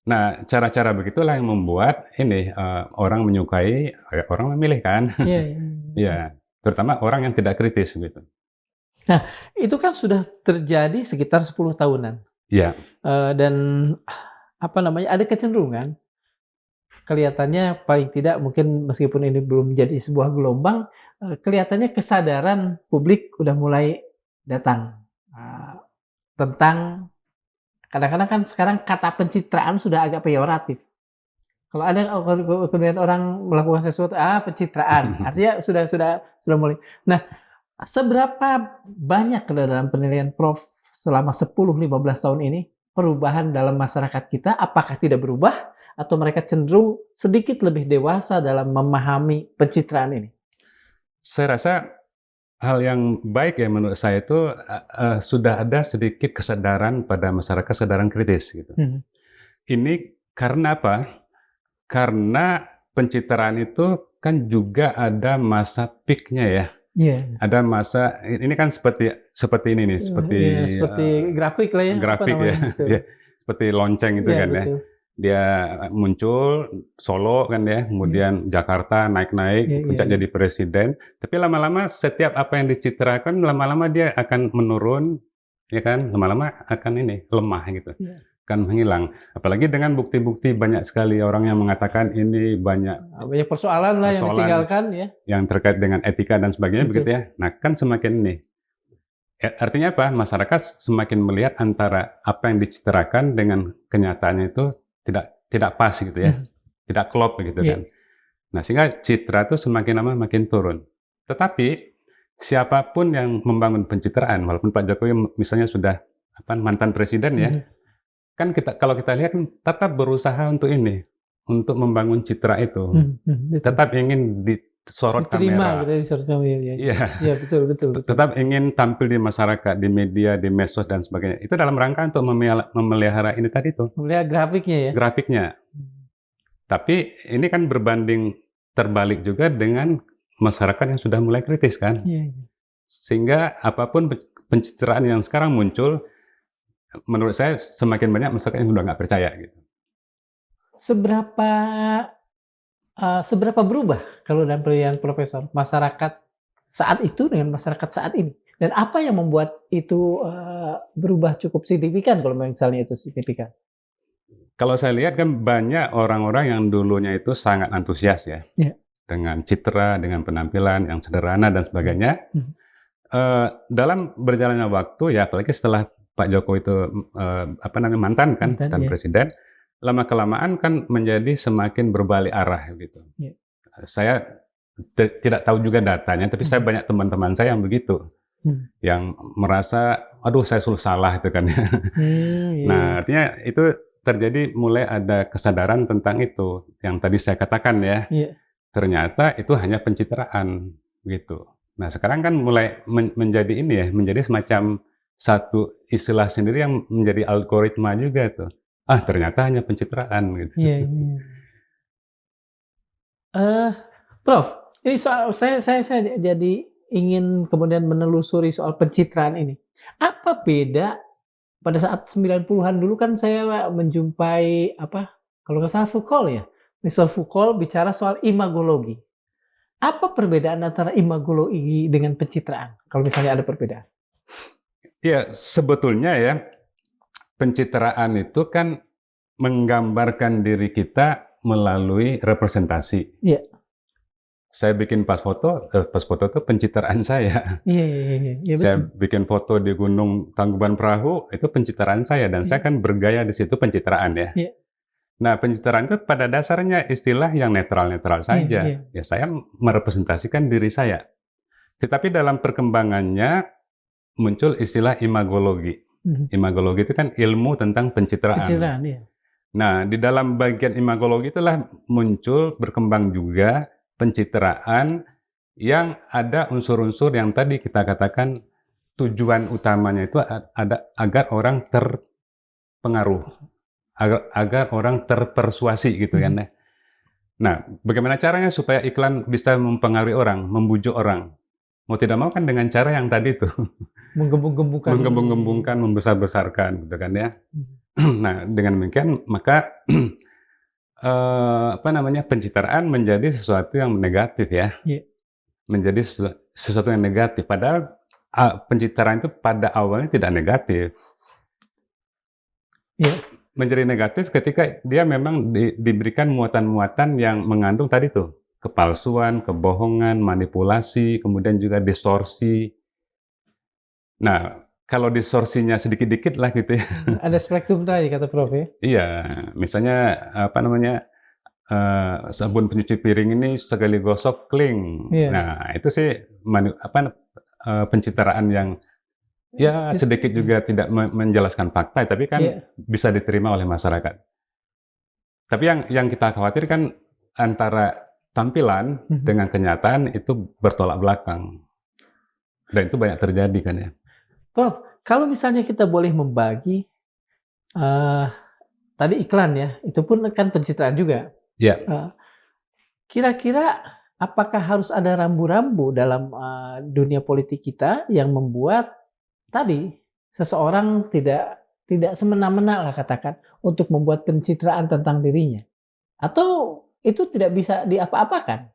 Nah, cara-cara begitulah yang membuat ini orang menyukai, orang memilih kan. Iya. Terutama orang yang tidak kritis gitu. Nah, itu kan sudah terjadi sekitar 10 tahunan. Iya. Dan ada kecenderungan kelihatannya paling tidak mungkin meskipun ini belum menjadi sebuah gelombang, kelihatannya kesadaran publik udah mulai datang tentang kadang-kadang kan sekarang kata pencitraan sudah agak peyoratif. Kalau ada kemudian orang melakukan sesuatu, pencitraan, artinya sudah mulai. Nah, seberapa banyak dalam penilaian Prof selama 10-15 tahun ini perubahan dalam masyarakat kita? Apakah tidak berubah atau mereka cenderung sedikit lebih dewasa dalam memahami pencitraan ini? Saya rasa hal yang baik ya menurut saya itu sudah ada sedikit kesadaran pada masyarakat, kesadaran kritis gitu. Ini karena apa? Karena pencitraan itu kan juga ada masa peak-nya ya. Ada masa ini kan seperti ini nih, seperti grafik lah ya. Grafik ya, ya, seperti lonceng itu kan betul. Ya. Dia muncul Solo kan ya, kemudian Jakarta naik-naik, puncak jadi presiden. Tapi lama-lama setiap apa yang dicitrakan lama-lama dia akan menurun, ya kan? Lama-lama akan ini lemah gitu. Akan menghilang. Apalagi dengan bukti-bukti banyak sekali orang yang mengatakan ini banyak persoalan lah yang ditinggalkan ya. Yang terkait dengan etika dan sebagainya begitu ya. Nah, kan semakin ini. Artinya apa? Masyarakat semakin melihat antara apa yang dicitrakan dengan kenyataannya itu tidak pas gitu ya. Tidak klop begitu kan. Nah, sehingga citra itu semakin lama makin turun. Tetapi siapapun yang membangun pencitraan, walaupun Pak Jokowi misalnya sudah mantan presiden ya, kan kalau kita lihat kan tetap berusaha untuk membangun citra itu, tetap ingin disorot kamera, iya betul. Tetap ingin tampil di masyarakat, di media, di medsos dan sebagainya. Itu dalam rangka untuk memelihara ini tadi tuh. Memelihara grafiknya. Tapi ini kan berbanding terbalik juga dengan masyarakat yang sudah mulai kritis kan, sehingga apapun pencitraan yang sekarang muncul, menurut saya semakin banyak masyarakat yang sudah nggak percaya gitu. Seberapa berubah kalau dalam penilaian Profesor masyarakat saat itu dengan masyarakat saat ini? Dan apa yang membuat itu berubah cukup signifikan kalau misalnya itu signifikan? Kalau saya lihat kan banyak orang-orang yang dulunya itu sangat antusias ya. Dengan citra, dengan penampilan yang sederhana dan sebagainya. Dalam berjalannya waktu ya, apalagi setelah Pak Jokowi itu mantan presiden, lama-kelamaan kan menjadi semakin berbalik arah gitu. Saya tidak tahu juga datanya, tapi saya banyak teman-teman saya yang begitu, yang merasa, aduh saya selalu salah itu kan. Nah, artinya itu terjadi mulai ada kesadaran tentang itu, yang tadi saya katakan ya. Ternyata itu hanya pencitraan gitu. Nah, sekarang kan mulai menjadi menjadi semacam satu istilah sendiri yang menjadi algoritma juga tuh. Ternyata hanya pencitraan gitu. Prof, ini soal saya jadi ingin kemudian menelusuri soal pencitraan ini. Apa beda pada saat 90-an dulu kan saya menjumpai kalau nggak salah Foucault ya. Misal Foucault bicara soal imagologi. Apa perbedaan antara imagologi dengan pencitraan? Kalau misalnya ada perbedaan. Ya, sebetulnya ya, pencitraan itu kan menggambarkan diri kita melalui representasi. Saya bikin pas foto itu pencitraan saya. Iya, Saya betul. bikin foto di Gunung Tangkuban Perahu, itu pencitraan saya, dan saya kan bergaya di situ pencitraan ya. Iya. Nah, pencitraan itu pada dasarnya istilah yang netral-netral saja. Ya, saya merepresentasikan diri saya. Tetapi dalam perkembangannya muncul istilah imagologi. Imagologi itu kan ilmu tentang pencitraan. Iya. Nah, di dalam bagian imagologi itulah muncul, berkembang juga pencitraan yang ada unsur-unsur yang tadi kita katakan tujuan utamanya itu ada agar orang terpengaruh, agar orang terpersuasi gitu kan ya. Nah, bagaimana caranya supaya iklan bisa mempengaruhi orang, membujuk orang? Mau tidak mau kan dengan cara yang tadi itu. Menggembung-gembungkan. Menggembung-gembungkan, membesar-besarkan gitu kan ya. Nah, dengan demikian maka pencitraan menjadi sesuatu yang negatif ya. Menjadi sesuatu yang negatif. Padahal pencitraan itu pada awalnya tidak negatif. Menjadi negatif ketika dia memang diberikan muatan-muatan yang mengandung tadi tuh kepalsuan, kebohongan, manipulasi, kemudian juga distorsi. Nah, kalau distorsinya sedikit-dikit lah gitu ya. Ada spektrum tadi kata Prof ya? Iya, misalnya sabun pencuci piring ini sekali gosok kling. Nah, itu sih pencitraan yang ya sedikit juga tidak menjelaskan fakta, tapi kan bisa diterima oleh masyarakat. Tapi yang kita khawatirkan antara tampilan dengan kenyataan itu bertolak belakang. Dan itu banyak terjadi kan ya. Prof, kalau misalnya kita boleh membagi tadi iklan ya, itu pun kan pencitraan juga. Ya. Kira-kira apakah harus ada rambu-rambu dalam dunia politik kita yang membuat tadi seseorang tidak semena-mena lah katakan untuk membuat pencitraan tentang dirinya, atau itu tidak bisa diapa-apakan?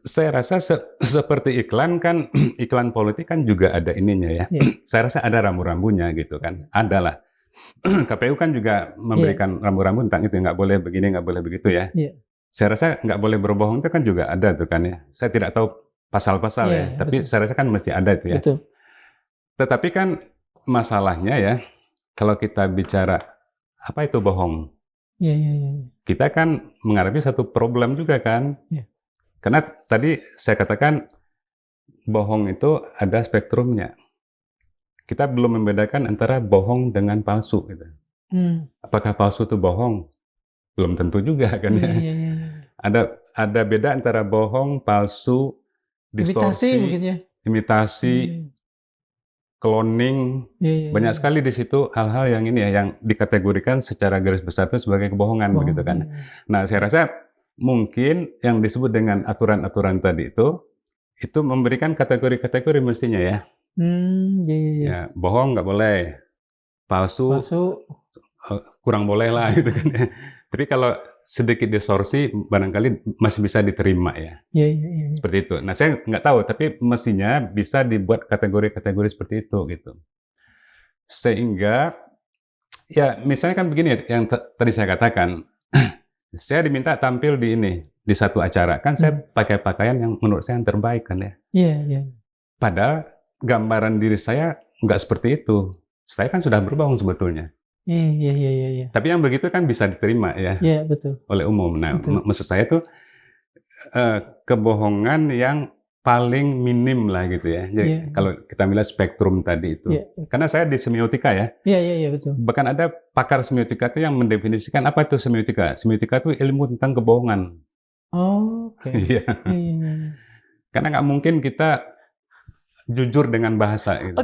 Saya rasa seperti iklan kan, iklan politik kan juga ada ininya ya. Saya rasa ada rambu-rambunya gitu kan, ada lah. KPU kan juga memberikan rambu-rambu tentang itu, nggak boleh begini, nggak boleh begitu ya. Saya rasa nggak boleh berbohong itu kan juga ada tuh kan ya. Saya tidak tahu pasal-pasal ya, tapi saya rasa kan mesti ada itu ya. Betul. Tetapi kan masalahnya ya, kalau kita bicara apa itu bohong, kita kan menghadapi satu problem juga kan. Karena tadi saya katakan bohong itu ada spektrumnya. Kita belum membedakan antara bohong dengan palsu gitu. Apakah palsu itu bohong? Belum tentu juga kan ya. Ada beda antara bohong, palsu, distorsi, imitasi, cloning. Banyak sekali di situ hal-hal yang ini ya, yang dikategorikan secara garis besar itu sebagai kebohongan begitu kan. Nah, saya rasa mungkin yang disebut dengan aturan-aturan tadi itu memberikan kategori-kategori mestinya ya. Ya, bohong nggak boleh, palsu kurang boleh lah gitu kan. Tapi kalau sedikit distorsi barangkali masih bisa diterima ya. Seperti itu. Nah, saya nggak tahu, tapi mestinya bisa dibuat kategori-kategori seperti itu gitu. Sehingga ya misalnya kan begini yang tadi saya katakan. Saya diminta tampil di satu acara, kan saya pakai pakaian yang menurut saya yang terbaik kan ya. Padahal gambaran diri saya nggak seperti itu. Saya kan sudah berbohong sebetulnya. Tapi yang begitu kan bisa diterima ya. Betul. Oleh umum. Nah, maksud saya itu kebohongan yang paling minim lah gitu ya. Jadi kalau kita melihat spektrum tadi itu. Karena saya di semiotika ya. Betul. Bahkan ada pakar semiotika itu yang mendefinisikan apa itu semiotika. Semiotika itu ilmu tentang kebohongan. Iya. Karena nggak mungkin kita jujur dengan bahasa gitu.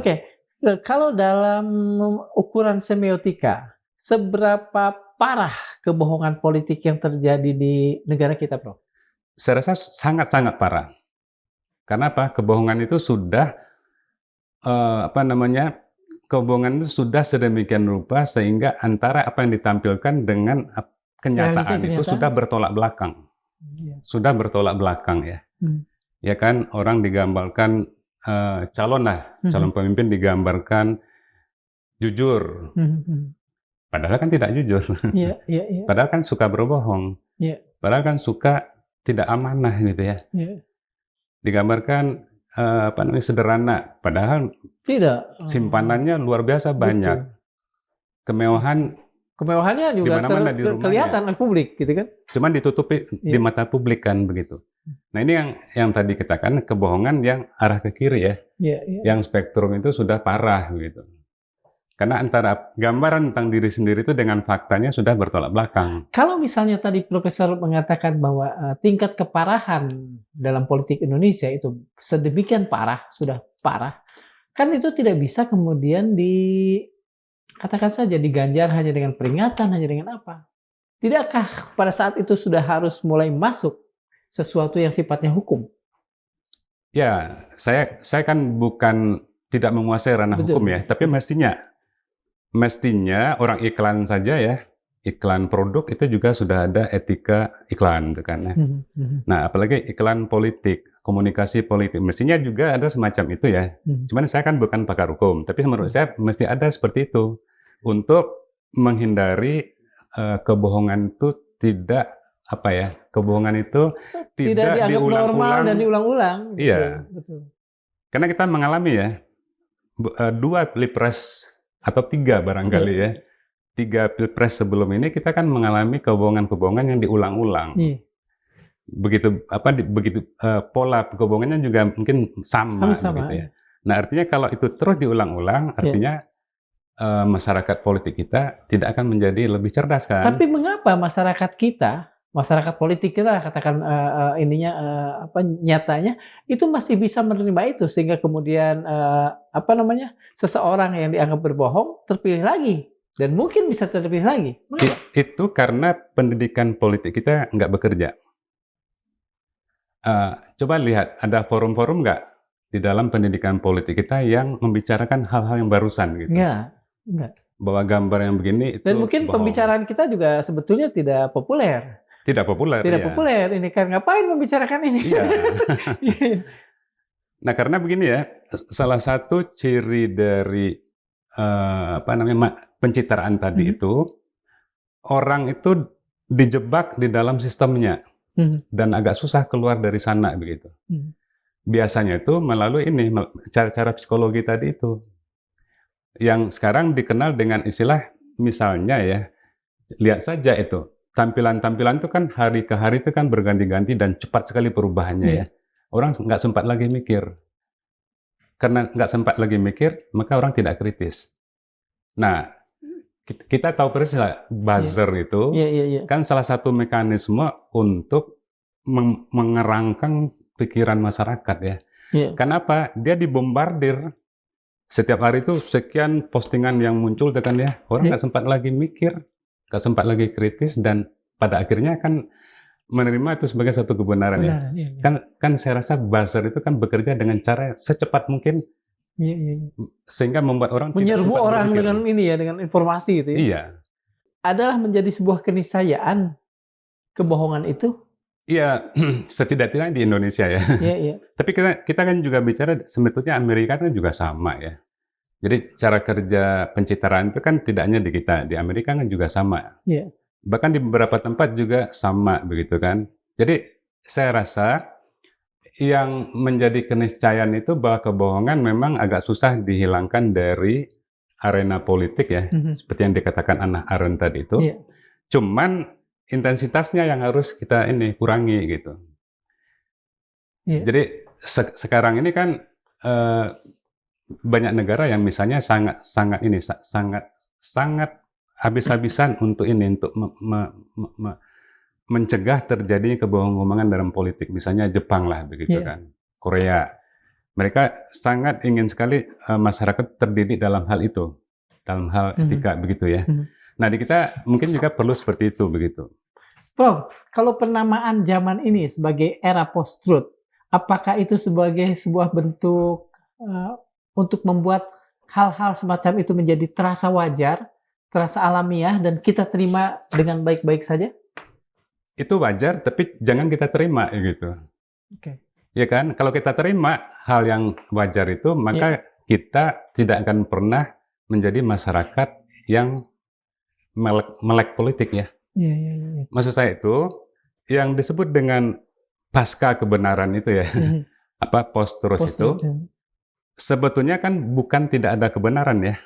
Kalau dalam ukuran semiotika, seberapa parah kebohongan politik yang terjadi di negara kita, Prof? Saya rasa sangat-sangat parah. Karena apa? Kebohongan itu sudah kebohongan itu sudah sedemikian rupa sehingga antara apa yang ditampilkan dengan kenyataan itu sudah bertolak belakang. Sudah bertolak belakang ya. Ya kan, orang digambarkan calon pemimpin digambarkan jujur. Padahal kan tidak jujur. Padahal kan suka berbohong. Padahal kan suka tidak amanah gitu ya. Digambarkan sederhana, padahal tidak simpanannya luar biasa banyak. Kemewahannya di juga mana-mana di rumahnya. kelihatan oleh publik, gitu kan? Cuman ditutupi di mata publik kan begitu. Nah ini yang tadi kita kan kebohongan yang arah ke kiri ya, yang spektrum itu sudah parah begitu. Karena antara gambaran tentang diri sendiri itu dengan faktanya sudah bertolak belakang. Kalau misalnya tadi Profesor mengatakan bahwa tingkat keparahan dalam politik Indonesia itu sedemikian parah, sudah parah, kan itu tidak bisa kemudian katakan saja diganjar hanya dengan peringatan, hanya dengan apa? Tidakkah pada saat itu sudah harus mulai masuk sesuatu yang sifatnya hukum? Ya, saya kan bukan tidak menguasai ranah hukum ya, tapi mestinya orang iklan saja ya, iklan produk itu juga sudah ada etika iklan, gitu kan ya. Nah, apalagi iklan politik, komunikasi politik, mestinya juga ada semacam itu ya. Cuman saya kan bukan pakar hukum, tapi menurut saya mesti ada seperti itu untuk menghindari kebohongan itu kebohongan itu tidak dianggap normal dan diulang-ulang. Iya. Betul. Karena kita mengalami ya 2 pilpres atau 3 barangkali ya. 3 pilpres sebelum ini kita kan mengalami kebohongan-kebohongan yang diulang-ulang. Begitu pola kebohongannya juga mungkin sama gitu ya. Nah, artinya kalau itu terus diulang-ulang, artinya masyarakat politik kita tidak akan menjadi lebih cerdas kan? Tapi mengapa masyarakat politik kita katakan nyatanya itu masih bisa menerima itu sehingga kemudian seseorang yang dianggap berbohong terpilih lagi dan mungkin bisa terpilih lagi? Mengapa? Itu karena pendidikan politik kita nggak bekerja. Coba lihat ada forum-forum nggak di dalam pendidikan politik kita yang membicarakan hal-hal yang barusan gitu? Enggak. Bahwa gambar yang begini itu dan mungkin bohong. Pembicaraan kita juga sebetulnya tidak populer. Tidak populer. Ini kan ngapain membicarakan ini? Iya. Nah, karena begini ya, salah satu ciri dari pencitraan tadi itu orang itu dijebak di dalam sistemnya dan agak susah keluar dari sana begitu. Biasanya itu melalui cara-cara psikologi tadi itu. Yang sekarang dikenal dengan istilah misalnya ya, lihat saja itu tampilan-tampilan itu kan hari ke hari itu kan berganti-ganti dan cepat sekali perubahannya ya. Orang nggak sempat lagi mikir. Karena nggak sempat lagi mikir, maka orang tidak kritis. Nah, kita tahu persis lah buzzer itu kan salah satu mekanisme untuk mengerangkan pikiran masyarakat ya. Kenapa? Dia dibombardir. Setiap hari itu sekian postingan yang muncul kan ya, orang nggak sempat lagi mikir, nggak sempat lagi kritis, dan pada akhirnya kan menerima itu sebagai satu kebenaran ya. Kan saya rasa buzzer itu kan bekerja dengan cara secepat mungkin, sehingga membuat orang menyerbu orang berpikir. Dengan informasi itu ya. Iya. Adalah menjadi sebuah keniscayaan kebohongan itu. Iya, setidak-tidaknya di Indonesia ya. Tapi kita kan juga bicara sebetulnya Amerika kan juga sama ya. Jadi cara kerja pencitraan itu kan tidak hanya di kita, di Amerika kan juga sama. Bahkan di beberapa tempat juga sama begitu kan. Jadi saya rasa yang menjadi keniscayaan itu bahwa kebohongan memang agak susah dihilangkan dari arena politik ya, seperti yang dikatakan Hannah Arendt tadi itu. Cuman intensitasnya yang harus kita kurangi gitu. Jadi sekarang ini kan banyak negara yang misalnya sangat habis-habisan untuk mencegah terjadinya kebohongan dalam politik. Misalnya Jepang lah begitu kan, Korea. Mereka sangat ingin sekali masyarakat terdidik dalam hal itu, dalam hal etika begitu ya. Nah, di kita mungkin juga perlu seperti itu begitu. Prof, kalau penamaan zaman ini sebagai era post-truth, apakah itu sebagai sebuah bentuk untuk membuat hal-hal semacam itu menjadi terasa wajar, terasa alamiah, dan kita terima dengan baik-baik saja? Itu wajar, tapi jangan kita terima gitu. Ya kan? Kalau kita terima hal yang wajar itu, maka kita tidak akan pernah menjadi masyarakat yang melek politik ya. Maksud saya itu yang disebut dengan pasca kebenaran itu ya, post truth itu, sebetulnya kan bukan tidak ada kebenaran ya.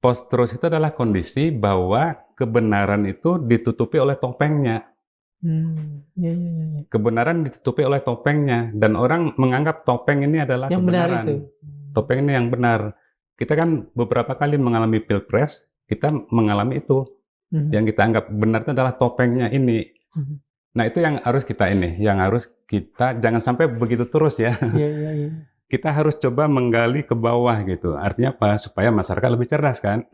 Post truth itu adalah kondisi bahwa kebenaran itu ditutupi oleh topengnya. Kebenaran ditutupi oleh topengnya, dan orang menganggap topeng ini adalah yang kebenaran. Benar itu. Topeng ini yang benar. Kita kan beberapa kali mengalami pilpres, kita mengalami itu. Yang kita anggap benar itu adalah topengnya ini. Nah, itu yang harus kita jangan sampai begitu terus ya. Kita harus coba menggali ke bawah gitu. Artinya apa? Supaya masyarakat lebih cerdas kan.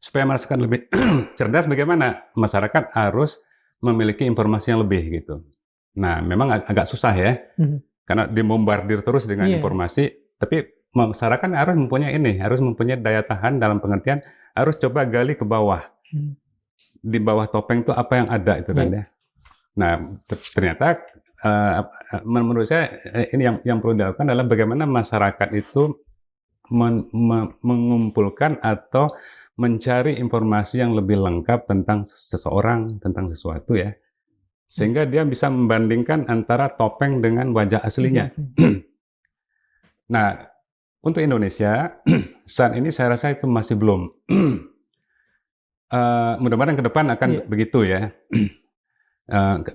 Supaya masyarakat lebih cerdas, bagaimana? Masyarakat harus memiliki informasi yang lebih gitu. Nah, memang agak susah ya. Karena dibombardir terus dengan informasi, tapi masyarakat harus mempunyai daya tahan, dalam pengertian harus coba gali ke bawah. Di bawah topeng itu apa yang ada itu kan ya. Nah, ternyata menurut saya ini yang perlu dilakukan adalah bagaimana masyarakat itu mengumpulkan atau mencari informasi yang lebih lengkap tentang seseorang, tentang sesuatu ya. Sehingga dia bisa membandingkan antara topeng dengan wajah aslinya. Nah, untuk Indonesia, saat ini saya rasa itu masih belum. Mudah-mudahan ke depan akan begitu ya.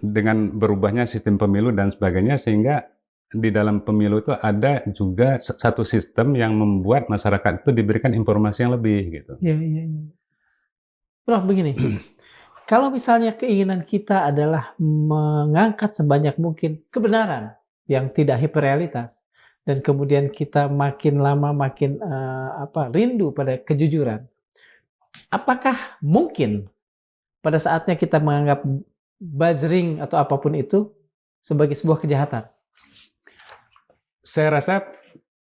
Dengan berubahnya sistem pemilu dan sebagainya, sehingga di dalam pemilu itu ada juga satu sistem yang membuat masyarakat itu diberikan informasi yang lebih gitu. Prof, begini, kalau misalnya keinginan kita adalah mengangkat sebanyak mungkin kebenaran yang tidak hiperrealitas, dan kemudian kita makin lama makin rindu pada kejujuran, apakah mungkin pada saatnya kita menganggap buzzering atau apapun itu sebagai sebuah kejahatan? Saya rasa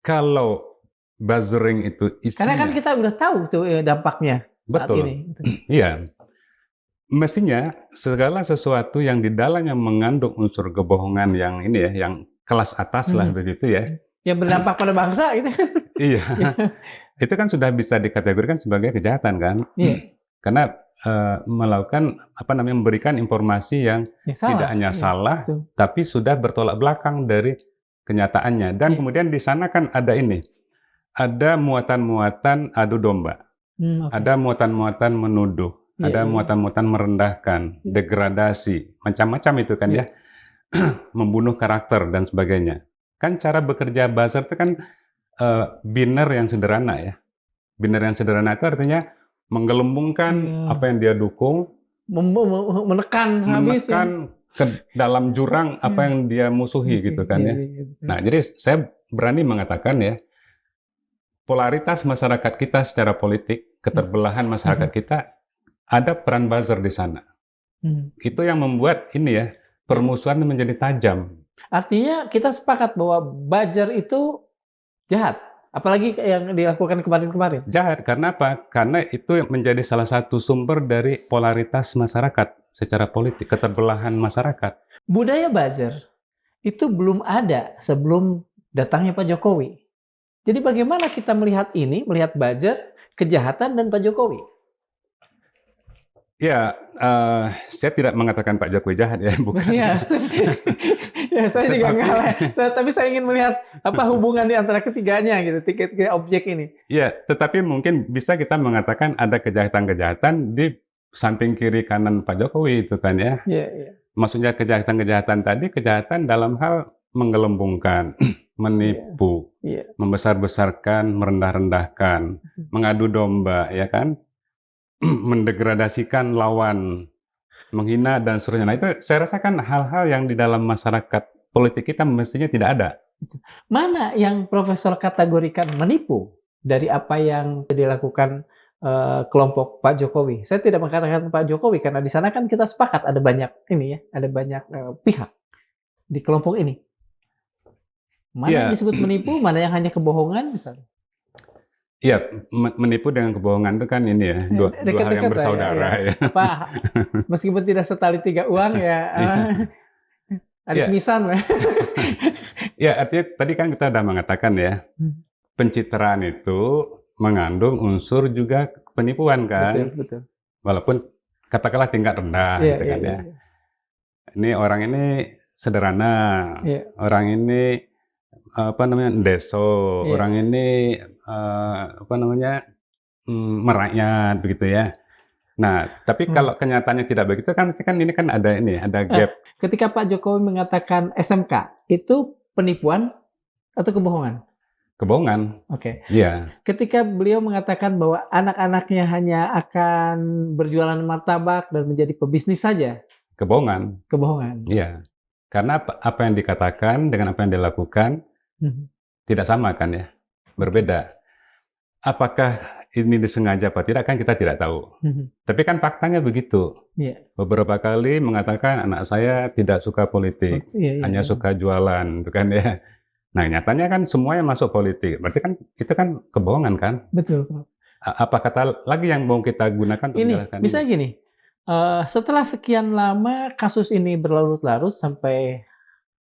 kalau buzzering itu isinya, karena kan kita udah tahu tuh dampaknya saat betul. ini. Iya. Mestinya segala sesuatu yang di dalamnya mengandung unsur kebohongan yang ini ya, yang kelas atas lah begitu ya. Yang berdampak pada bangsa itu. Iya. Itu kan sudah bisa dikategorikan sebagai kejahatan kan? Karena melakukan memberikan informasi yang tidak hanya salah, tapi sudah bertolak belakang dari kenyataannya. Dan kemudian di sana kan ada muatan-muatan adu domba, ada muatan-muatan menuduh, ada muatan-muatan merendahkan, degradasi, macam-macam itu kan ya, membunuh karakter dan sebagainya. Kan cara bekerja buzzer itu kan biner yang sederhana ya. Biner yang sederhana itu artinya menggelembungkan apa yang dia dukung, menekan ke dalam jurang apa yang dia musuhi gitu kan ya. Nah, jadi saya berani mengatakan ya, polaritas masyarakat kita secara politik, keterbelahan masyarakat kita, ada peran buzzer di sana. Itu yang membuat permusuhan menjadi tajam. Artinya kita sepakat bahwa buzzer itu jahat. Apalagi yang dilakukan kemarin-kemarin. Jahat, karena apa? Karena itu menjadi salah satu sumber dari polaritas masyarakat secara politik, keterbelahan masyarakat. Budaya buzzer itu belum ada sebelum datangnya Pak Jokowi. Jadi bagaimana kita melihat buzzer, kejahatan, dan Pak Jokowi? Ya, saya tidak mengatakan Pak Jokowi jahat ya, bukan. Ya, saya juga nggak. Tapi saya ingin melihat hubungan di antara ketiganya gitu, tiga objek ini. Ya, tetapi mungkin bisa kita mengatakan ada kejahatan-kejahatan di samping kiri kanan Pak Jokowi itu kan ya. Maksudnya kejahatan-kejahatan tadi, kejahatan dalam hal menggelembungkan, menipu, membesar-besarkan, merendah-rendahkan, mengadu domba, ya kan? Mendegradasikan lawan, menghina dan seterusnya. Nah, itu saya rasakan hal-hal yang di dalam masyarakat politik kita mestinya tidak ada. Mana yang Profesor kategorikan menipu dari apa yang dilakukan kelompok Pak Jokowi? Saya tidak mengatakan Pak Jokowi karena di sana kan kita sepakat ada banyak pihak di kelompok ini. Mana yang disebut menipu, mana yang hanya kebohongan misalnya? Iya, menipu dengan kebohongan itu kan dua hal yang bersaudara ya. Meskipun tidak setali tiga uang ya, ada nisan. Ya, artinya tadi kan kita sudah mengatakan ya, pencitraan itu mengandung unsur juga penipuan kan. Betul. Walaupun katakanlah tingkat rendah gitu kan ya. Ini orang ini sederhana, orang ini deso, orang ini merakyat begitu ya. Nah, tapi kalau kenyataannya tidak begitu kan ini kan ada gap. Ketika Pak Jokowi mengatakan SMK, itu penipuan atau kebohongan? Kebohongan. Oke. Iya. Ketika beliau mengatakan bahwa anak-anaknya hanya akan berjualan martabak dan menjadi pebisnis saja. Kebohongan. Kebohongan. Iya. Karena apa yang dikatakan dengan apa yang dilakukan tidak sama kan ya, berbeda. Apakah ini disengaja apa tidak kan kita tidak tahu. Tapi kan faktanya begitu. Beberapa kali mengatakan anak saya tidak suka politik, hanya suka jualan, itu kan ya. Nah, nyatanya kan semuanya masuk politik. Berarti kan itu kan kebohongan kan? Betul. Apa kata lagi yang mau kita gunakan untuk menjelaskan ini? Bisa gini, setelah sekian lama kasus ini berlarut-larut sampai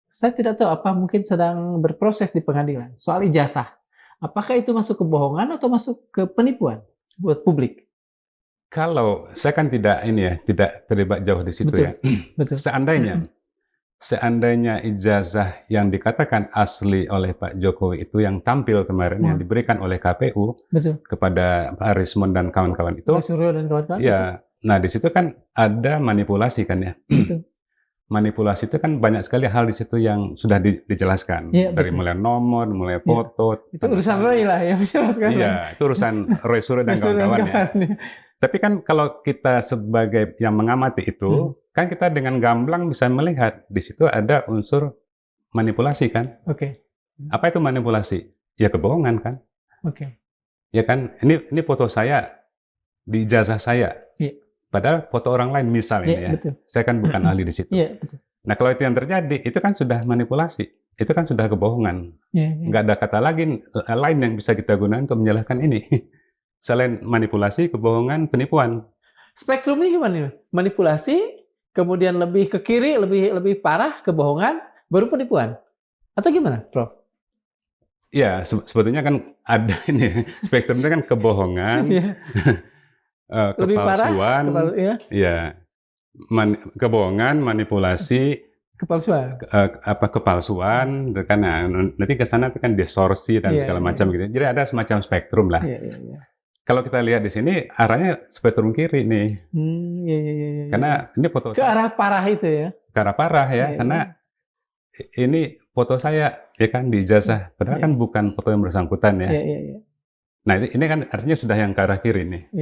saya tidak tahu apa mungkin sedang berproses di pengadilan soal ijazah. Apakah itu masuk kebohongan atau masuk ke penipuan buat publik? Kalau saya kan tidak terlibat jauh di situ. Betul. Ya. Betul. Seandainya ijazah yang dikatakan asli oleh Pak Jokowi itu yang tampil kemarin yang diberikan oleh KPU kepada Pak Rismond dan kawan-kawan itu, ya, nah di situ kan ada manipulasi kan ya. Betul. Manipulasi itu kan banyak sekali hal di situ yang sudah dijelaskan dari mulai nomor, mulai foto. Itu urusan Roy lah ya menjelaskan. Iya, itu urusan Roy Suryo dan kawan-kawan ya. Tapi kan kalau kita sebagai yang mengamati itu, kan kita dengan gamblang bisa melihat di situ ada unsur manipulasi kan? Oke. Apa itu manipulasi? Ya kebohongan kan? Oke. Ya kan? Ini foto saya di ijazah saya. Padahal foto orang lain misalnya ya. Betul. Saya kan bukan ahli di situ. Betul. Nah kalau itu yang terjadi, itu kan sudah manipulasi. Itu kan sudah kebohongan. Nggak ada kata lain yang bisa kita gunakan untuk menyalahkan ini. Selain manipulasi, kebohongan, penipuan. Spektrumnya gimana? Manipulasi, kemudian lebih ke kiri, lebih parah, kebohongan, baru penipuan. Atau gimana, Prof? Ya, sebetulnya kan ada ini, spektrumnya kan kebohongan, kepalsuan, kebohongan, manipulasi, kepalsuan, karena nanti ke sana kan distorsi dan segala macam gitu. Jadi ada semacam spektrum lah. Kalau kita lihat di sini arahnya spektrum kiri nih. Karena ini foto ke arah parah itu ya. Ke arah parah ya, karena ini foto saya ya kan di ijazah, padahal kan bukan foto yang bersangkutan ya. Nah, ini kan artinya sudah yang ke arah kiri nih.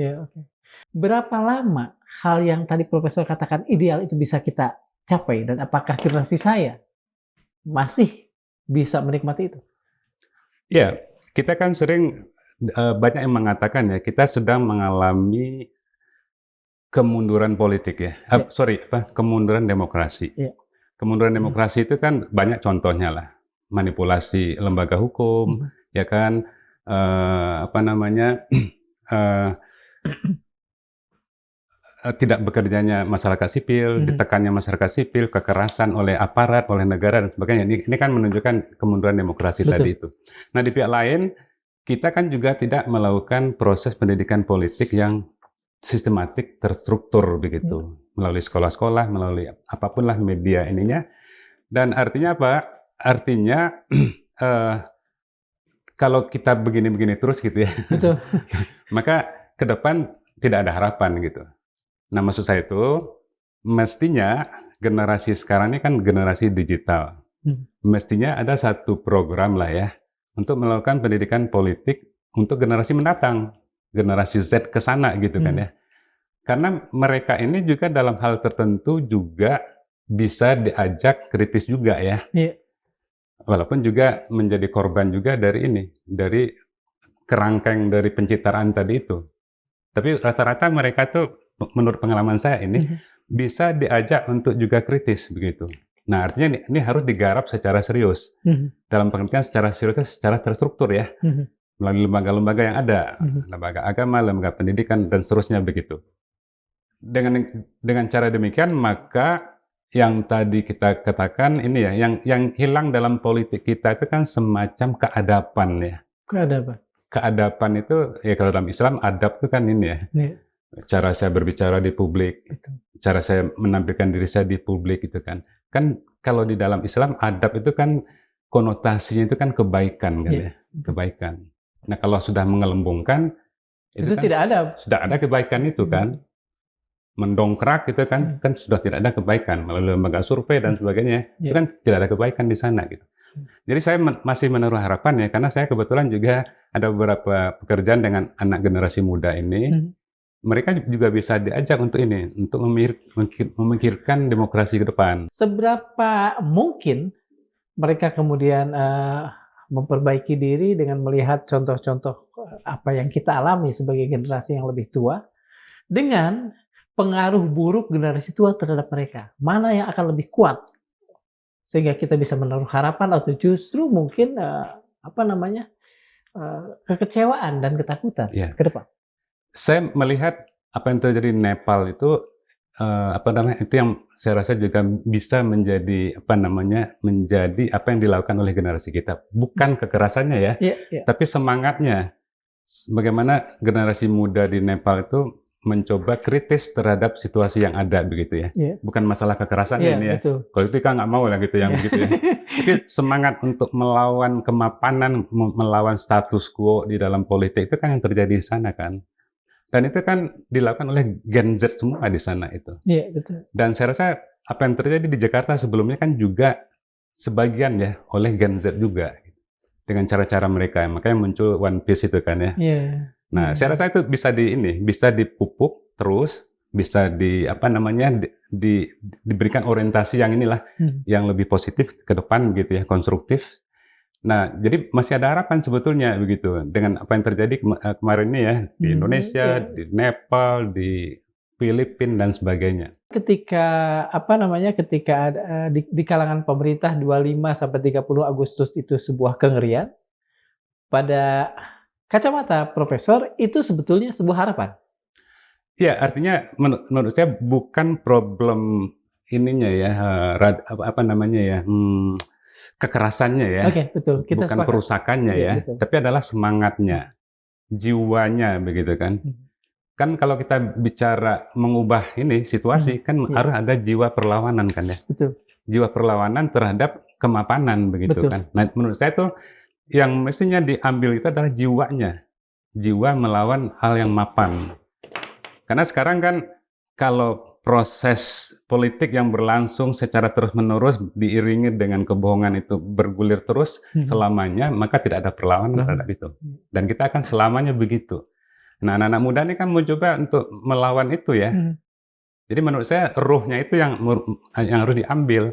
Berapa lama hal yang tadi Profesor katakan ideal itu bisa kita capai, dan apakah generasi saya masih bisa menikmati itu? Ya, kita kan sering banyak yang mengatakan ya kita sedang mengalami kemunduran politik ya. Kemunduran demokrasi. Kemunduran demokrasi itu kan banyak contohnya lah. Manipulasi lembaga hukum, ya kan, tidak bekerjanya masyarakat sipil, ditekannya masyarakat sipil, kekerasan oleh aparat, oleh negara dan sebagainya. Ini kan menunjukkan kemunduran demokrasi tadi itu. Nah di pihak lain, kita kan juga tidak melakukan proses pendidikan politik yang sistematik, terstruktur begitu, melalui sekolah-sekolah, melalui apapun lah media ininya. Dan artinya apa? Artinya kalau kita begini-begini terus gitu ya, maka ke depan tidak ada harapan gitu. Nah maksud saya itu, mestinya generasi sekarang ini kan generasi digital. Mestinya ada satu program lah ya, untuk melakukan pendidikan politik untuk generasi mendatang, generasi Z ke sana gitu kan ya. Karena mereka ini juga dalam hal tertentu juga bisa diajak kritis juga ya. Walaupun juga menjadi korban juga dari ini, dari kerangkeng dari pencitraan tadi itu. Tapi rata-rata mereka tuh menurut pengalaman saya ini bisa diajak untuk juga kritis begitu. Nah artinya ini harus digarap secara serius. Dalam pengertian secara serius, secara terstruktur ya. Melalui lembaga-lembaga yang ada. Lembaga agama, lembaga pendidikan, dan seterusnya begitu. Dengan cara demikian, maka yang tadi kita katakan ini ya, yang hilang dalam politik kita itu kan semacam keadapan ya. Keadapan itu, ya kalau dalam Islam, adab itu kan ini ya. Cara saya berbicara di publik, cara saya menampilkan diri saya di publik itu kan kalau di dalam Islam adab itu kan konotasinya itu kan kebaikan kan ya, kebaikan. Nah kalau sudah mengelembungkan itu kan tidak ada. Sudah ada kebaikan itu kan. Mendongkrak itu kan sudah tidak ada kebaikan melalui lembaga survei dan sebagainya. Itu kan tidak ada kebaikan di sana gitu. Jadi saya masih menaruh harapan ya, karena saya kebetulan juga ada beberapa pekerjaan dengan anak generasi muda ini. Mereka juga bisa diajak untuk ini, untuk memikirkan demokrasi ke depan. Seberapa mungkin mereka kemudian memperbaiki diri dengan melihat contoh-contoh apa yang kita alami sebagai generasi yang lebih tua dengan pengaruh buruk generasi tua terhadap mereka? Mana yang akan lebih kuat sehingga kita bisa menaruh harapan, atau justru mungkin kekecewaan dan ketakutan ke depan? Saya melihat apa yang terjadi di Nepal itu itu yang saya rasa juga bisa menjadi menjadi apa yang dilakukan oleh generasi kita. Bukan kekerasannya ya, tapi semangatnya. Bagaimana generasi muda di Nepal itu mencoba kritis terhadap situasi yang ada begitu ya. Bukan masalah kekerasannya ini ya. Betul. Kalau itu kan nggak mau lah gitu yang begitu ya. Tapi semangat untuk melawan kemapanan, melawan status quo di dalam politik itu kan yang terjadi di sana kan. Dan itu kan dilakukan oleh Gen Z semua di sana itu. Iya, betul. Dan saya rasa apa yang terjadi di Jakarta sebelumnya kan juga sebagian ya oleh Gen Z juga. Dengan cara-cara mereka, makanya muncul One Piece itu kan ya. Nah, saya rasa itu bisa dipupuk terus, bisa diberikan orientasi yang yang lebih positif ke depan gitu ya, konstruktif. Nah, jadi masih ada harapan sebetulnya begitu dengan apa yang terjadi kemarin ini ya di Indonesia, di Nepal, di Filipina dan sebagainya. Ketika ketika di kalangan pemerintah 25 sampai 30 Agustus itu sebuah kengerian, pada kacamata Profesor itu sebetulnya sebuah harapan. Ya, artinya menurut saya bukan problem ininya ya, kekerasannya ya. Oke, betul. Kita bukan sepakat. Perusakannya ya, betul. Tapi adalah semangatnya, jiwanya begitu kan. Kan kalau kita bicara mengubah ini situasi kan harus ada jiwa perlawanan kan ya. Betul. Jiwa perlawanan terhadap kemapanan begitu kan. Nah, menurut saya tuh yang mestinya diambil itu adalah jiwanya. Jiwa melawan hal yang mapan. Karena sekarang kan kalau proses politik yang berlangsung secara terus-menerus diiringi dengan kebohongan itu bergulir terus selamanya, maka tidak ada perlawanan terhadap itu. Dan kita akan selamanya begitu. Nah, anak-anak muda ini kan mencoba untuk melawan itu ya. Jadi menurut saya ruhnya itu yang harus diambil.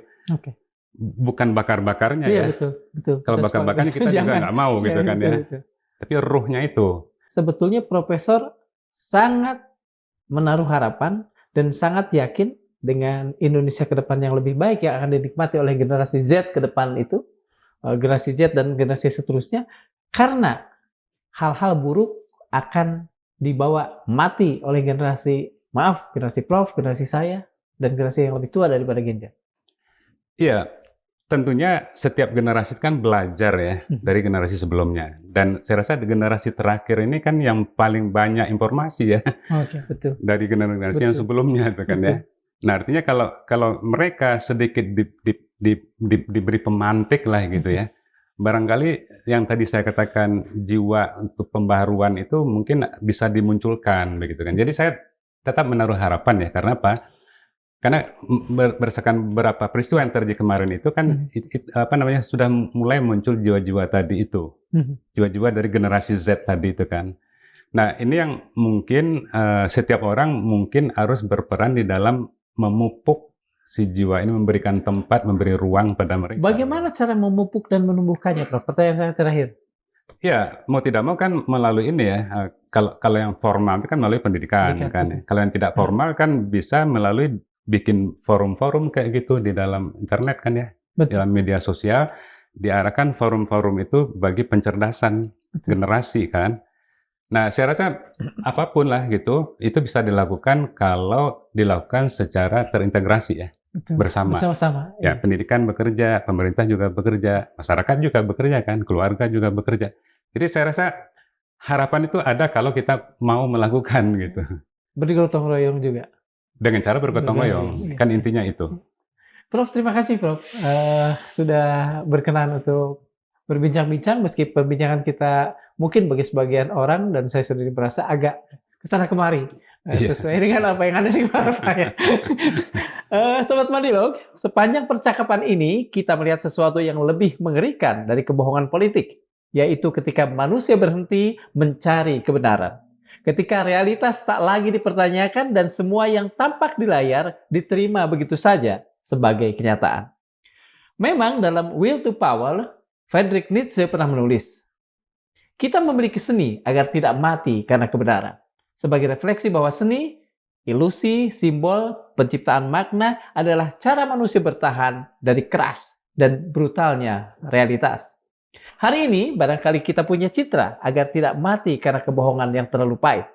Bukan bakar-bakarnya ya. Betul. Kalau bakar-bakarnya kita juga nggak mau gitu kan ya. Betul. Tapi ruhnya itu. Sebetulnya Profesor sangat menaruh harapan dan sangat yakin dengan Indonesia ke depan yang lebih baik yang akan dinikmati oleh generasi Z ke depan itu, generasi Z dan generasi seterusnya, karena hal-hal buruk akan dibawa mati oleh generasi Prof, generasi saya, dan generasi yang lebih tua daripada Gen Z. Iya, tentunya setiap generasi kan belajar ya dari generasi sebelumnya. Dan saya rasa di generasi terakhir ini kan yang paling banyak informasi ya. Betul. Dari generasi yang sebelumnya itu kan ya. Nah, artinya kalau mereka sedikit diberi pemantik lah gitu ya. Barangkali yang tadi saya katakan jiwa untuk pembaharuan itu mungkin bisa dimunculkan begitu kan. Jadi saya tetap menaruh harapan ya, karena apa? Karena berdasarkan beberapa peristiwa yang terjadi kemarin itu kan sudah mulai muncul jiwa-jiwa tadi itu. Jiwa-jiwa dari generasi Z tadi itu kan. Nah, ini yang mungkin setiap orang mungkin harus berperan di dalam memupuk si jiwa ini, memberikan tempat, memberi ruang pada mereka. Bagaimana cara memupuk dan menumbuhkannya, Prof? Pertanyaan saya terakhir. Ya, mau tidak mau kan melalui ini ya. Kalau yang formal itu kan melalui pendidikan kan. Kalau yang tidak formal kan bisa melalui bikin forum-forum kayak gitu di dalam internet kan ya. Betul. Dalam media sosial diarahkan forum-forum itu bagi pencerdasan generasi kan. Nah, saya rasa apapun lah gitu, itu bisa dilakukan kalau dilakukan secara terintegrasi ya. Bersama. Ya, pendidikan bekerja, pemerintah juga bekerja, masyarakat juga bekerja kan, keluarga juga bekerja. Jadi saya rasa harapan itu ada kalau kita mau melakukan gitu. Bergotong royong juga. Dengan cara bergotong royong, kan intinya itu. Prof, terima kasih Prof. Sudah berkenan untuk berbincang-bincang meski perbincangan kita mungkin bagi sebagian orang dan saya sendiri merasa agak kesana kemari. Iya. Sesuai dengan apa yang ada di kepala saya. Sobat Mandilog, sepanjang percakapan ini kita melihat sesuatu yang lebih mengerikan dari kebohongan politik, yaitu ketika manusia berhenti mencari kebenaran. Ketika realitas tak lagi dipertanyakan dan semua yang tampak di layar diterima begitu saja sebagai kenyataan. Memang dalam Will to Power, Friedrich Nietzsche pernah menulis, kita memiliki seni agar tidak mati karena kebenaran. Sebagai refleksi bahwa seni, ilusi, simbol, penciptaan makna adalah cara manusia bertahan dari keras dan brutalnya realitas. Hari ini barangkali kita punya citra agar tidak mati karena kebohongan yang terlalu pahit.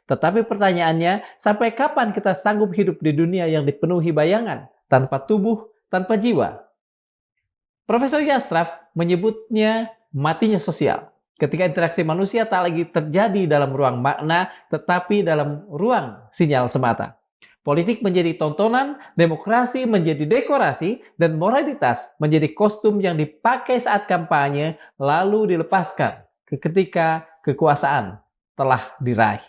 Tetapi pertanyaannya, sampai kapan kita sanggup hidup di dunia yang dipenuhi bayangan, tanpa tubuh, tanpa jiwa? Profesor Yasraf menyebutnya matinya sosial. Ketika interaksi manusia tak lagi terjadi dalam ruang makna, tetapi dalam ruang sinyal semata. Politik menjadi tontonan, demokrasi menjadi dekorasi, dan moralitas menjadi kostum yang dipakai saat kampanye, lalu dilepaskan ketika kekuasaan telah diraih.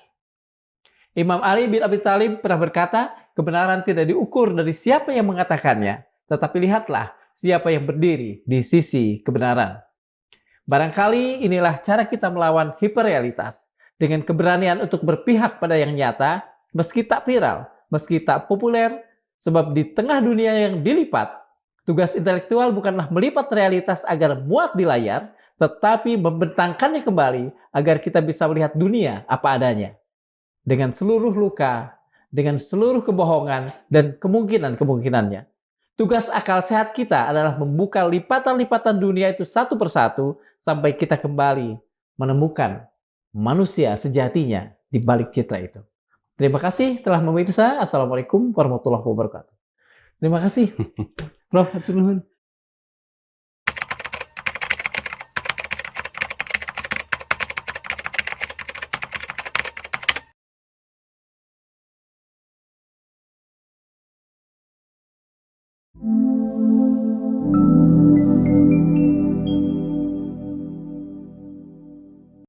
Imam Ali bin Abi Thalib pernah berkata, kebenaran tidak diukur dari siapa yang mengatakannya, tetapi lihatlah siapa yang berdiri di sisi kebenaran. Barangkali inilah cara kita melawan hiperrealitas, dengan keberanian untuk berpihak pada yang nyata, meski tak viral, meski tak populer, sebab di tengah dunia yang dilipat, tugas intelektual bukanlah melipat realitas agar muat di layar, tetapi membentangkannya kembali agar kita bisa melihat dunia apa adanya. Dengan seluruh luka, dengan seluruh kebohongan, dan kemungkinan-kemungkinannya. Tugas akal sehat kita adalah membuka lipatan-lipatan dunia itu satu persatu sampai kita kembali menemukan manusia sejatinya di balik citra itu. Terima kasih telah memirsa. Assalamualaikum warahmatullahi wabarakatuh. Terima kasih, Prof. Hatur nuhun.